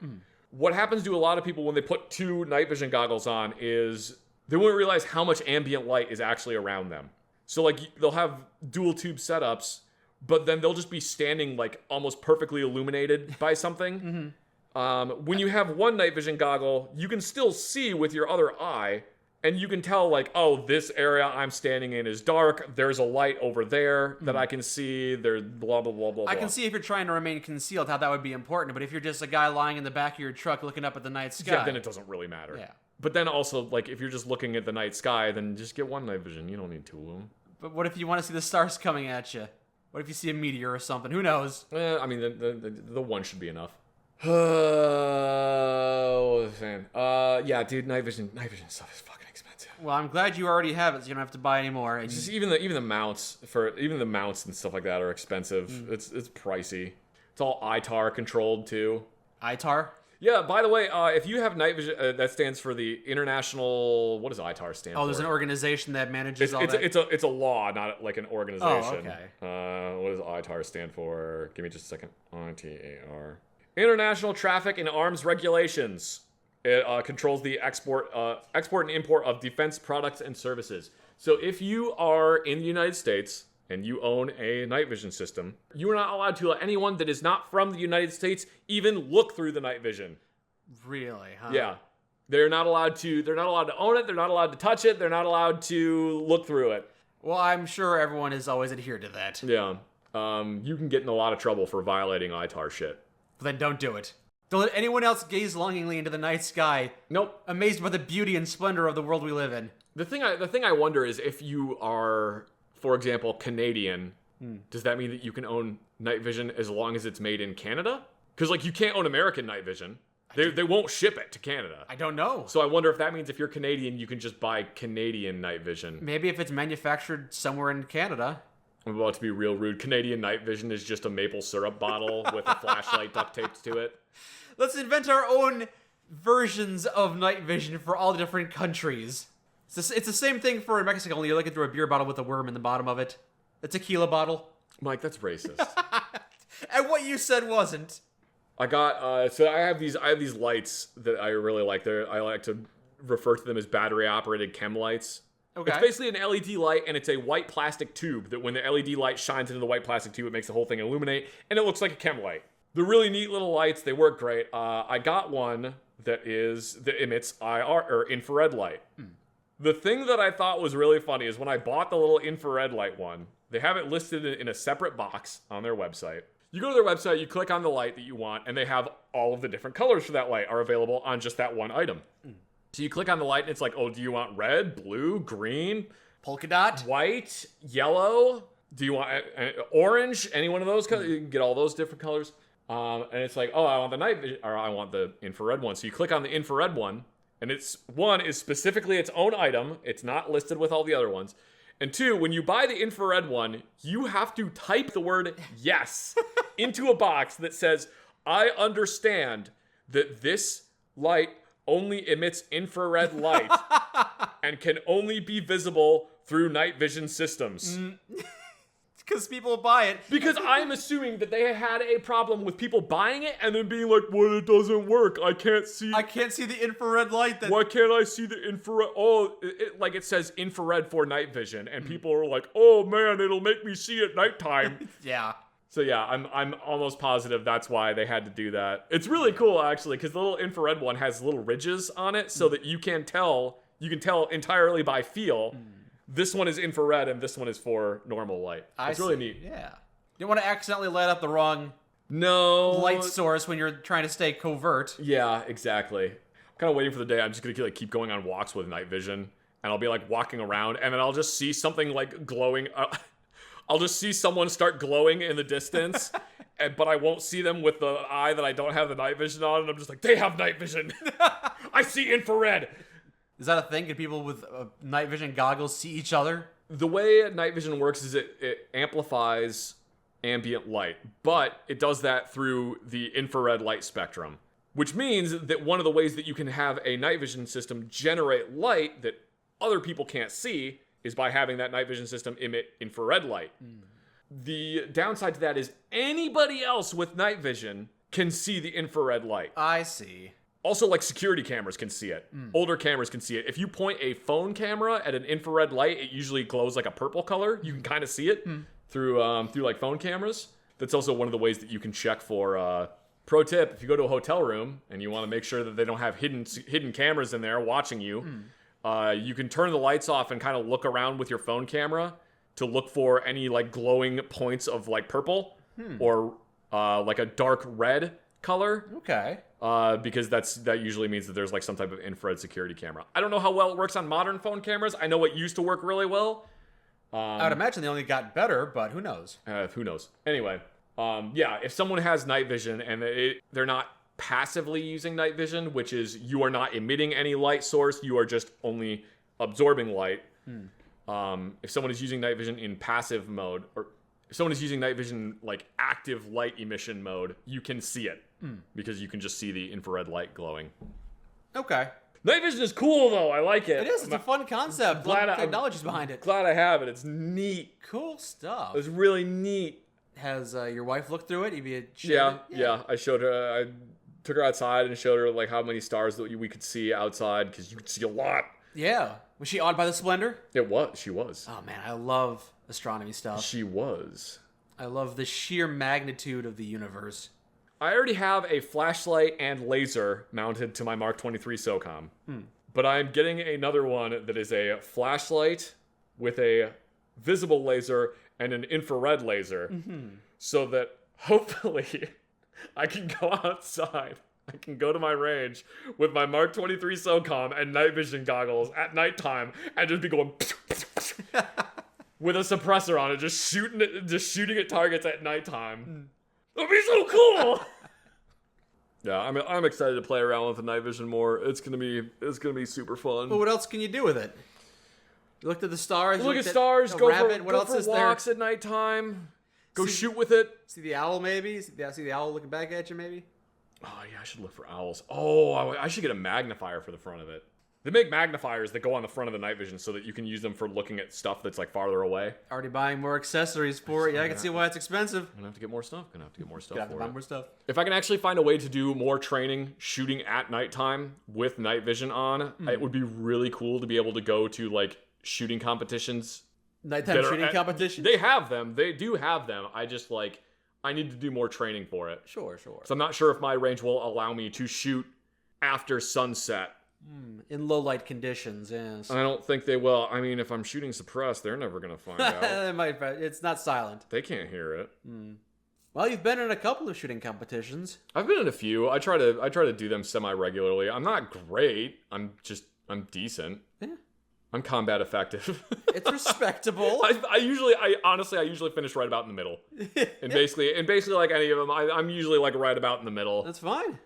What happens to a lot of people when they put two night vision goggles on is they won't realize how much ambient light is actually around them. So like, they'll have dual tube setups, but then they'll just be standing like almost perfectly illuminated by something. When you have one night vision goggle, you can still see with your other eye, and you can tell like, oh, this area I'm standing in is dark. There's a light over there that I can see. There's blah, blah, blah, blah, I blah. can see if you're trying to remain concealed, how that would be important. But if you're just a guy lying in the back of your truck looking up at the night sky... Yeah, then it doesn't really matter. Yeah. But then also, like, if you're just looking at the night sky, then just get one night vision. You don't need two of them. But what if you want to see the stars coming at you? What if you see a meteor or something? Who knows? I mean, the one should be enough. What was I saying? Yeah, dude, night vision stuff is fucking expensive. Well, I'm glad you already have it, so you don't have to buy any more. And Just even the mounts and stuff like that are expensive. It's pricey. It's all ITAR controlled too. ITAR? Yeah, by the way, if you have night vision, that stands for the International. What does ITAR stand for? Oh, there's an organization that manages all that. It's a law, not like an organization. Oh, okay. What does ITAR stand for? Give me just a second. ITAR. International Traffic in Arms Regulations. It controls the export and import of defense products and services. So if you are in the United States and you own a night vision system, you are not allowed to let anyone that is not from the United States even look through the night vision. Really, huh? Yeah. They're not allowed to own it, they're not allowed to touch it, they're not allowed to look through it. Well, I'm sure everyone has always adhered to that. Yeah. You can get in a lot of trouble for violating ITAR shit. But then don't do it. Don't let anyone else gaze longingly into the night sky. Nope. Amazed by the beauty and splendor of the world we live in. The thing I wonder is if you are, for example, Canadian, does that mean that you can own night vision as long as it's made in Canada? Because like, you can't own American night vision. They won't ship it to Canada. I don't know. So I wonder if that means if you're Canadian, you can just buy Canadian night vision. Maybe if it's manufactured somewhere in Canada. I'm about to be real rude. Canadian night vision is just a maple syrup bottle with a flashlight duct taped to it. Let's invent our own versions of night vision for all the different countries. It's the same thing for Mexico, only you're looking through a beer bottle with a worm in the bottom of it. A tequila bottle. Mike, that's racist. And what you said wasn't. I got, so I have these lights that I really like. I like to refer to them as battery-operated chem lights. Okay. It's basically an LED light, and it's a white plastic tube that when the LED light shines into the white plastic tube, it makes the whole thing illuminate, and it looks like a chem light. They're really neat little lights. They work great. I got one that emits IR, or infrared light. The thing that I thought was really funny is when I bought the little infrared light one, they have it listed in a separate box on their website. You go to their website, you click on the light that you want, and they have all of the different colors for that light are available on just that one item. So you click on the light, and it's like, oh, do you want red, blue, green, polka dot, white, yellow? Do you want orange? Any one of those colors? You can get all those different colors. And it's like, oh, I want the night vision, or I want the infrared one. So you click on the infrared one, and one is specifically its own item. It's not listed with all the other ones. And 2, when you buy the infrared one, you have to type the word yes into a box that says, I understand that this light only emits infrared light and can only be visible through night vision systems. Because people buy it. Because I'm assuming that they had a problem with people buying it and then being like, well, it doesn't work. I can't see the infrared light. Why can't I see the infrared? Oh, it says infrared for night vision. And people are like, oh man, it'll make me see at nighttime. Yeah. So yeah, I'm almost positive that's why they had to do that. It's really cool actually, because the little infrared one has little ridges on it so that you can tell entirely by feel. This one is infrared and this one is for normal light. It's really neat. Yeah. You don't want to accidentally light up the wrong light source when you're trying to stay covert. Yeah, exactly. I'm kind of waiting for the day I'm just going to keep going on walks with night vision. And I'll be like walking around and then I'll just see something like glowing. I'll just see someone start glowing in the distance. But I won't see them with the eye that I don't have the night vision on. And I'm just like, they have night vision. I see infrared. Is that a thing? Can people with night vision goggles see each other? The way night vision works is it amplifies ambient light, but it does that through the infrared light spectrum, which means that one of the ways that you can have a night vision system generate light that other people can't see is by having that night vision system emit infrared light. The downside to that is anybody else with night vision can see the infrared light. I see. Also, like security cameras can see it. Older cameras can see it. If you point a phone camera at an infrared light, it usually glows like a purple color. You can kind of see it through like phone cameras. That's also one of the ways that you can check for. Pro tip: if you go to a hotel room and you want to make sure that they don't have hidden cameras in there watching you, you can turn the lights off and kind of look around with your phone camera to look for any like glowing points of like purple or like a dark red color. Okay. Because that usually means that there's like some type of infrared security camera. I don't know how well it works on modern phone cameras. I know it used to work really well. I would imagine they only got better, but who knows? Who knows? Anyway, yeah, if someone has night vision and they're not passively using night vision, which is you are not emitting any light source, you are just only absorbing light. If someone is using night vision in passive mode, or if someone is using night vision like active light emission mode, you can see it. Because you can just see the infrared light glowing. Okay. Night vision is cool, though. I like it. It is. It's a fun concept. Technology's behied it. Glad I have it. It's neat. Cool stuff. It's really neat. Has your wife looked through it? Yeah. I showed her. I took her outside and showed her like how many stars that we could see outside, because you could see a lot. Yeah. Was she awed by the splendor? She was. Oh man, I love astronomy stuff. She was. I love the sheer magnitude of the universe. I already have a flashlight and laser mounted to my Mark 23 SOCOM. But I'm getting another one that is a flashlight with a visible laser and an infrared laser. So that hopefully I can go outside. I can go to my range with my Mark 23 SOCOM and night vision goggles at nighttime and just be going with a suppressor on it, just shooting at targets at nighttime. It'll be so cool. Yeah, I'm excited to play around with the night vision more. It's gonna be super fun. But what else can you do with it? You looked at the stars. Look at stars. Go rabbit. What else is there? Walks at nighttime. Go shoot with it. See the owl, maybe. See the owl looking back at you, maybe. Oh yeah, I should look for owls. Oh, I should get a magnifier for the front of it. They make magnifiers that go on the front of the night vision so that you can use them for looking at stuff that's like farther away. Already buying more accessories for it. Yeah, I can see why it's expensive. I'm gonna have to get more stuff. Buy more stuff. If I can actually find a way to do more training shooting at nighttime with night vision on, it would be really cool to be able to go to like shooting competitions. Nighttime shooting competitions? They have them. They do have them. I just I need to do more training for it. Sure. So I'm not sure if my range will allow me to shoot after sunset. In low light conditions, yes. I don't think they will. I mean, if I'm shooting suppressed, they're never going to find out. It's not silent. They can't hear it. Well, you've been in a couple of shooting competitions. I've been in a few. I try to do them semi-regularly. I'm not great. I'm decent. Yeah. I'm combat effective. It's respectable. I usually finish right about in the middle. And basically like any of them, I'm usually like right about in the middle. That's fine.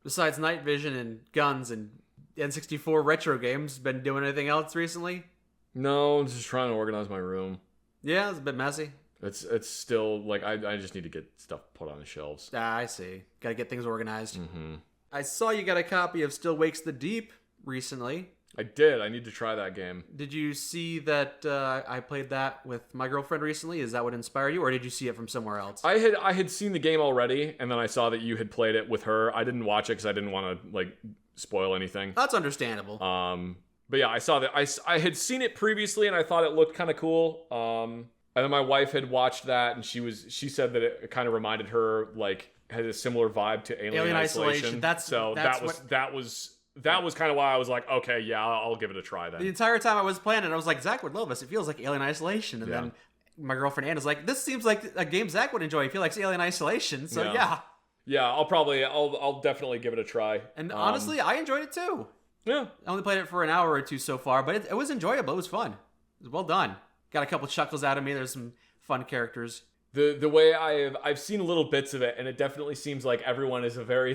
Besides night vision and guns and N64 retro games, been doing anything else recently? No, I'm just trying to organize my room. Yeah, it's a bit messy. It's still like I just need to get stuff put on the shelves. Ah, I see. Gotta get things organized. Mm-hmm. I saw you got a copy of Still Wakes the Deep recently. I did. I need to try that game. Did you see that I played that with my girlfriend recently? Is that what inspired you, or did you see it from somewhere else? I had seen the game already, and then I saw that you had played it with her. I didn't watch it because I didn't want to like spoil anything. That's understandable. But yeah, I saw that. I had seen it previously, and I thought it looked kind of cool. And then my wife had watched that, and she said that it kind of reminded her, like, had a similar vibe to Alien Isolation. That was kind of why I was like, okay, yeah, I'll give it a try then. The entire time I was playing it, I was like, Zach would love this. It feels like Alien Isolation. And then my girlfriend Anna's like, this seems like a game Zach would enjoy. I feel like it's Alien Isolation. So yeah. Yeah, I'll definitely give it a try. And honestly, I enjoyed it too. Yeah. I only played it for an hour or two so far, but it was enjoyable. It was fun. It was well done. Got a couple chuckles out of me. There's some fun characters. The way I've seen little bits of it, and it definitely seems like everyone is a very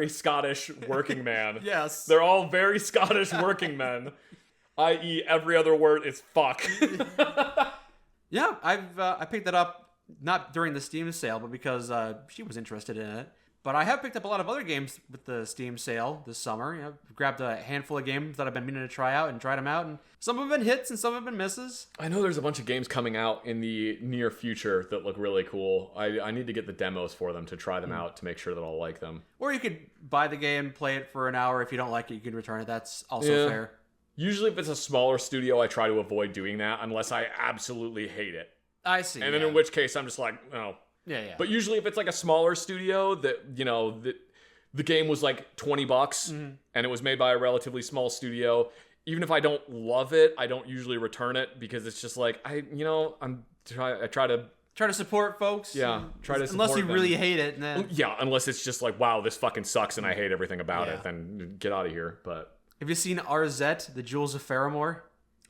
Scottish working man. Yes, they're all very Scottish working men, i.e. every other word is fuck. Yeah, I picked it up not during the Steam sale, but because she was interested in it. But I have picked up a lot of other games with the Steam sale this summer. You know, I've grabbed a handful of games that I've been meaning to try out and tried them out, and some have been hits and some have been misses. I know there's a bunch of games coming out in the near future that look really cool. I need to get the demos for them to try them out to make sure that I'll like them. Or you could buy the game, play it for an hour. If you don't like it, you can return it. That's also fair. Usually if it's a smaller studio, I try to avoid doing that unless I absolutely hate it. I see. And then in which case I'm just like, oh. Yeah. But usually if it's like a smaller studio that, you know, the game was like $20 and it was made by a relatively small studio, even if I don't love it, I don't usually return it because it's just like, I try to support folks. Yeah, try to support unless you them. really hate it. Then... Yeah, unless it's just like, wow, this fucking sucks and I hate everything about it, then get out of here. But have you seen RZ, the Jewels of Faramore?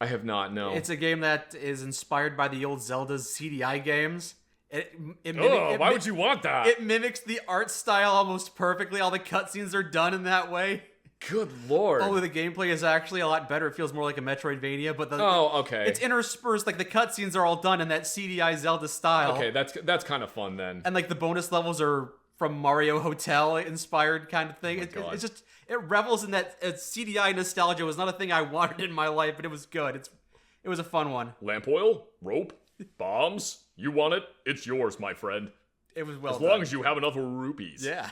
I have not, no. It's a game that is inspired by the old Zelda's CDI games. Why would you want that? It mimics the art style almost perfectly. All the cutscenes are done in that way. Good lord. Only the gameplay is actually a lot better. It feels more like a Metroidvania, but okay. It's interspersed, like the cutscenes are all done in that CDI Zelda style. Okay, that's kind of fun then. And like the bonus levels are from Mario Hotel inspired kind of thing. It's just, it revels in that CDI nostalgia. It was not a thing I wanted in my life, but it was good. It was a fun one. Lamp oil, rope, bombs. You want it? It's yours, my friend. It was well done. As long as you have enough rupees. Yeah.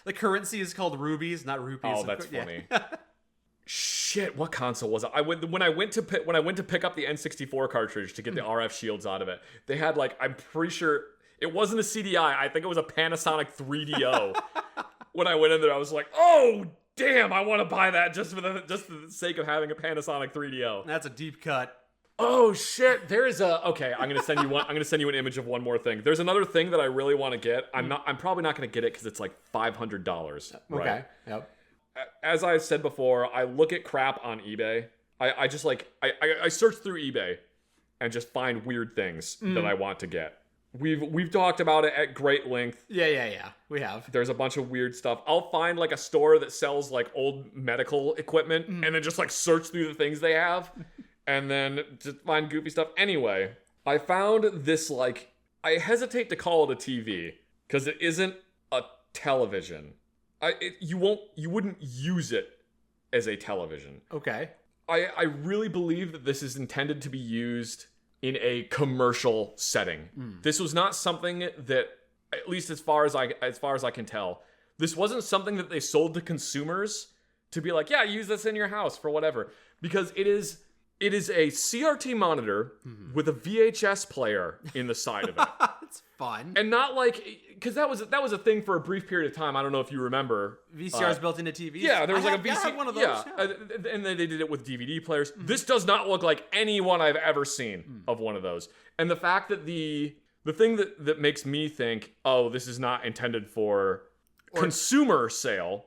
The currency is called rubies, not rupees. Oh, that's funny. Shit, what console was it? When I went to pick up the N64 cartridge to get the RF shields out of it, they had like, I'm pretty sure it wasn't a CDI. I think it was a Panasonic 3DO. When I went in there, I was like, oh damn, I want to buy that just for the sake of having a Panasonic 3DO. That's a deep cut. Oh shit! Okay. I'm gonna send you one. I'm gonna send you an image of one more thing. There's another thing that I really want to get. I'm probably not gonna get it because it's like $500. Right? Okay. Yep. As I've said before, I look at crap on eBay. I just like I search through eBay and just find weird things that I want to get. We've talked about it at great length. Yeah. We have. There's a bunch of weird stuff. I'll find like a store that sells like old medical equipment and then just like search through the things they have. And then just find goofy stuff. Anyway, I found this, like, I hesitate to call it a TV because it isn't a television. You wouldn't use it as a television. Okay. I really believe that this is intended to be used in a commercial setting. This was not something that, at least as far as I can tell, this wasn't something that they sold to consumers to be like, yeah, use this in your house for whatever. Because it is a CRT monitor with a VHS player in the side of it. It's fun. And not like, because that was a thing for a brief period of time. I don't know if you remember. VCRs built into TVs? Yeah, there was like a VCR. I had one of those. Yeah. And they did it with DVD players. This does not look like any one I've ever seen of one of those. And the fact that the thing that makes me think, oh, this is not intended for consumer sale,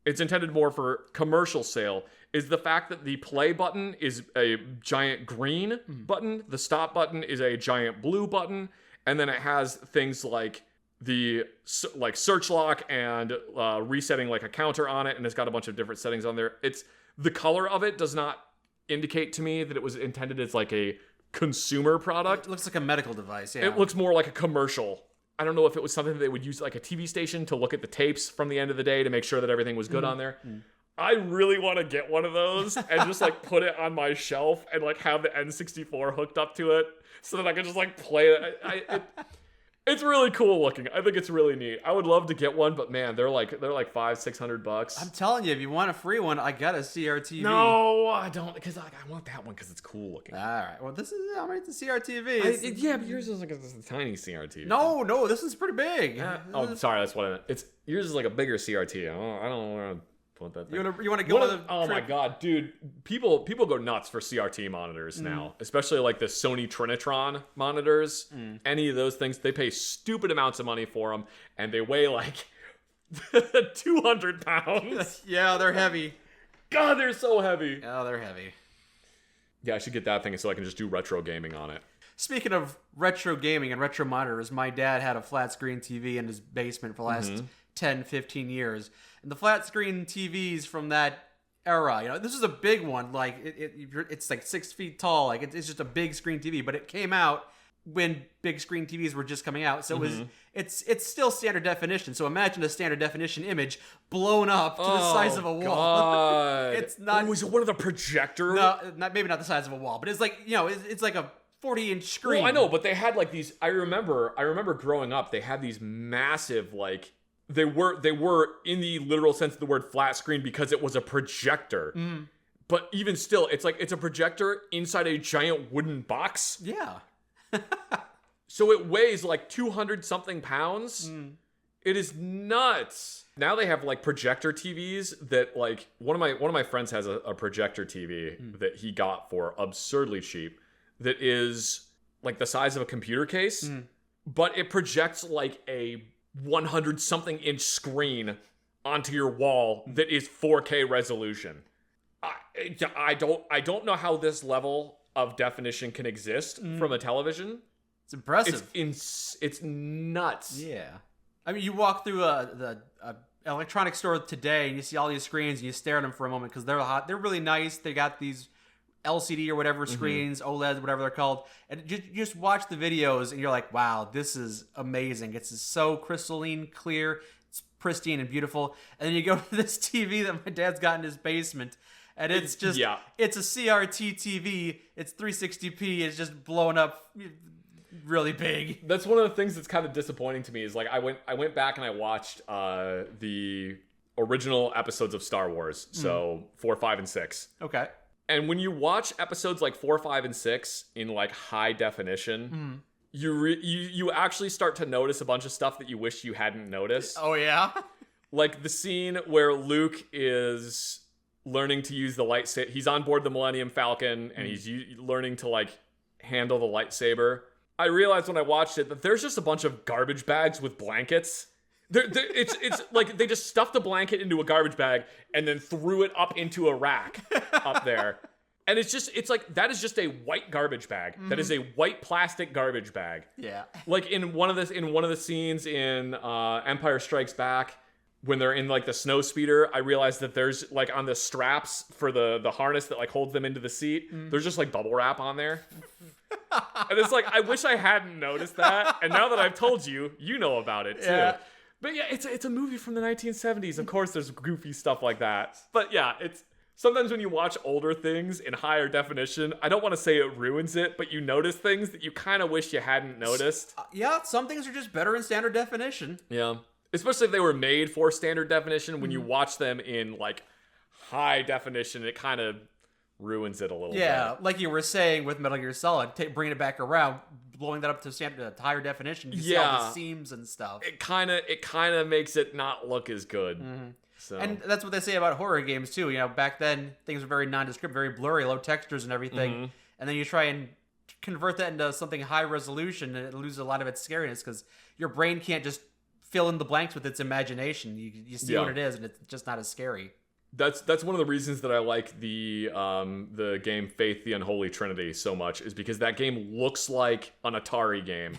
it's intended more for commercial sale, is the fact that the play button is a giant green button, the stop button is a giant blue button, and then it has things like the search lock and resetting like a counter on it, and it's got a bunch of different settings on there. It's the color of it does not indicate to me that it was intended as like a consumer product. It looks like a medical device, yeah. It looks more like a commercial. I don't know if it was something that they would use like a TV station to look at the tapes from the end of the day to make sure that everything was good on there. I really want to get one of those and just like put it on my shelf and like have the N64 hooked up to it so that I can just like play it. It's really cool looking. I think it's really neat. I would love to get one, but man, they're like $500-$600. I'm telling you, if you want a free one, I got a CRTV. No, I don't, because I want that one because it's cool looking. All right. Well, this is it's a CRTV. Yeah, but yours is like a tiny CRT. No, this is pretty big. Sorry, that's what I meant. Yours is like a bigger CRT. I don't want to put that thing. You want to go to the Oh my god, dude! People go nuts for CRT monitors now, especially like the Sony Trinitron monitors. Any of those things, they pay stupid amounts of money for them, and they weigh like 200 pounds. Yeah, they're heavy. God, they're so heavy. Oh, they're heavy. Yeah, I should get that thing so I can just do retro gaming on it. Speaking of retro gaming and retro monitors, my dad had a flat screen TV in his basement for the last 10, 15 years. And the flat screen TVs from that era, this is a big one. Like it's like 6 feet tall. Like it's just a big screen TV. But it came out when big screen TVs were just coming out, so it's still standard definition. So imagine a standard definition image blown up to the size of a wall. God. It's not. Was it one of the projector? No, maybe not the size of a wall, but it's like it's like a 40-inch screen. Well, I know, but they had like these. I remember growing up. They had these massive like. They were in the literal sense of the word flat screen because it was a projector. But even still, it's a projector inside a giant wooden box. Yeah. So it weighs like 200 something pounds. It is nuts. Now they have like projector TVs that like one of my friends has a projector TV that he got for absurdly cheap that is like the size of a computer case, but it projects like a 100 something inch screen onto your wall that is 4K resolution. I don't know how this level of definition can exist from a television. It's impressive. It's nuts. Yeah. I mean, you walk through the electronics store today and you see all these screens and you stare at them for a moment because they're hot. They're really nice. They got these LCD or whatever screens, OLED, whatever they're called. And you just watch the videos and you're like, wow, this is amazing. It's so crystalline, clear, it's pristine and beautiful. And then you go to this TV that my dad's got in his basement and it's just, it's a CRT TV. It's 360p. It's just blown up really big. That's one of the things that's kind of disappointing to me is like I went back and I watched the original episodes of Star Wars. So 4, 5, and 6. Okay. And when you watch episodes like 4, 5, and 6 in like high definition, you actually start to notice a bunch of stuff that you wish you hadn't noticed. Oh yeah? Like the scene where Luke is learning to use the lightsaber. He's on board the Millennium Falcon and he's learning to like handle the lightsaber. I realized when I watched it that there's just a bunch of garbage bags with blankets. It's like they just stuffed a blanket into a garbage bag and then threw it up into a rack up there. And it's like that is just a white garbage bag. That is a white plastic garbage bag. Yeah. Like in one of the scenes in Empire Strikes Back when they're in like the snow speeder, I realized that there's like on the straps for the harness that like holds them into the seat, there's just like bubble wrap on there. And it's like I wish I hadn't noticed that. And now that I've told you, you know about it too. Yeah. But yeah, it's a movie from the 1970s. Of course, there's goofy stuff like that. But yeah, it's sometimes when you watch older things in higher definition, I don't want to say it ruins it, but you notice things that you kind of wish you hadn't noticed. Yeah, some things are just better in standard definition. Yeah, especially if they were made for standard definition. When you watch them in like high definition, it kind of ruins it a little bit. Yeah, like you were saying with Metal Gear Solid, bringing it back around, blowing that up to standard higher definition. You see all the seams and stuff. It kind of makes it not look as good. So. And that's what they say about horror games too. Back then things were very nondescript, very blurry, low textures and everything. And then you try and convert that into something high resolution, and it loses a lot of its scariness because your brain can't just fill in the blanks with its imagination. You see what it is, and it's just not as scary. That's one of the reasons that I like the game Faith the Unholy Trinity so much, is because that game looks like an Atari game.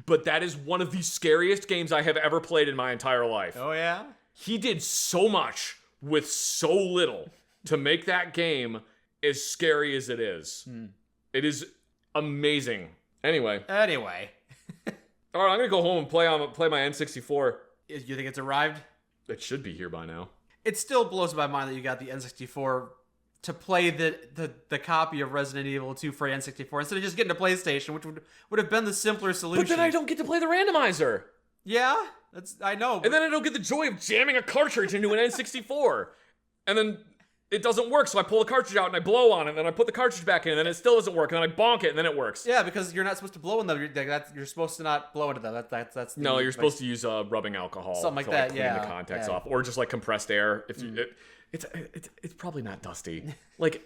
But that is one of the scariest games I have ever played in my entire life. Oh yeah? He did so much with so little to make that game, as scary as it is. It is amazing. Anyway. All right, I'm gonna go home and play my N64. You think it's arrived? It should be here by now. It still blows my mind that you got the N64 to play the copy of Resident Evil 2 for N64 instead of just getting a PlayStation, which would have been the simpler solution. But then I don't get to play the randomizer. Yeah, I know. And then I don't get the joy of jamming a cartridge into an N64. And then it doesn't work, so I pull the cartridge out and I blow on it, and then I put the cartridge back in, and then it still doesn't work, and then I bonk it, and then it works. Yeah, because you're not supposed to blow in them. You're supposed to not blow into them. That's no, you're supposed to use rubbing alcohol, something like to that. clean the contacts off, or just like compressed air. If you, it's probably not dusty. Like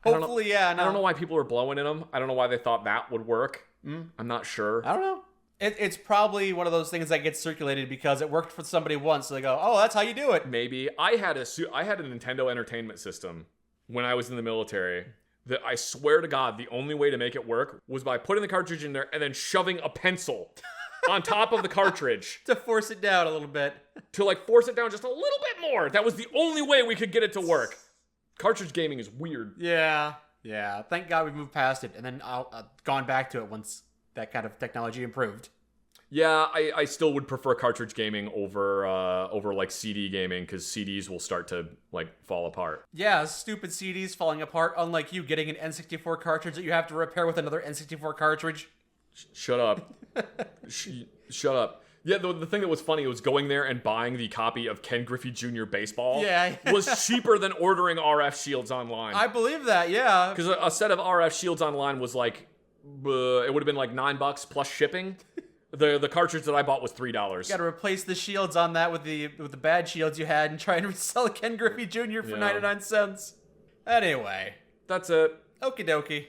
hopefully, yeah. No. I don't know why people are blowing in them. I don't know why they thought that would work. I'm not sure. I don't know. It's probably one of those things that gets circulated because it worked for somebody once. So they go, "Oh, that's how you do it." Maybe I had a Nintendo Entertainment System when I was in the military. That I swear to God, the only way to make it work was by putting the cartridge in there and then shoving a pencil on top of the cartridge to force it down a little bit. To like force it down just a little bit more. That was the only way we could get it to work. Cartridge gaming is weird. Yeah. Thank God we moved past it and then gone back to it once that kind of technology improved. Yeah, I still would prefer cartridge gaming over like CD gaming because CDs will start to like fall apart. Yeah, stupid CDs falling apart. Unlike you getting an N64 cartridge that you have to repair with another N64 cartridge. Shut up. Shut up. Yeah, the thing that was funny was going there and buying the copy of Ken Griffey Jr. Baseball was cheaper than ordering RF Shields online. I believe that, yeah. Because a set of RF Shields online was like, it would have been like $9 plus shipping. The cartridge that I bought was $3. You gotta replace the shields on that with the bad shields you had and try and resell Ken Griffey Jr. for 99 cents. Anyway. That's it. Okie dokie.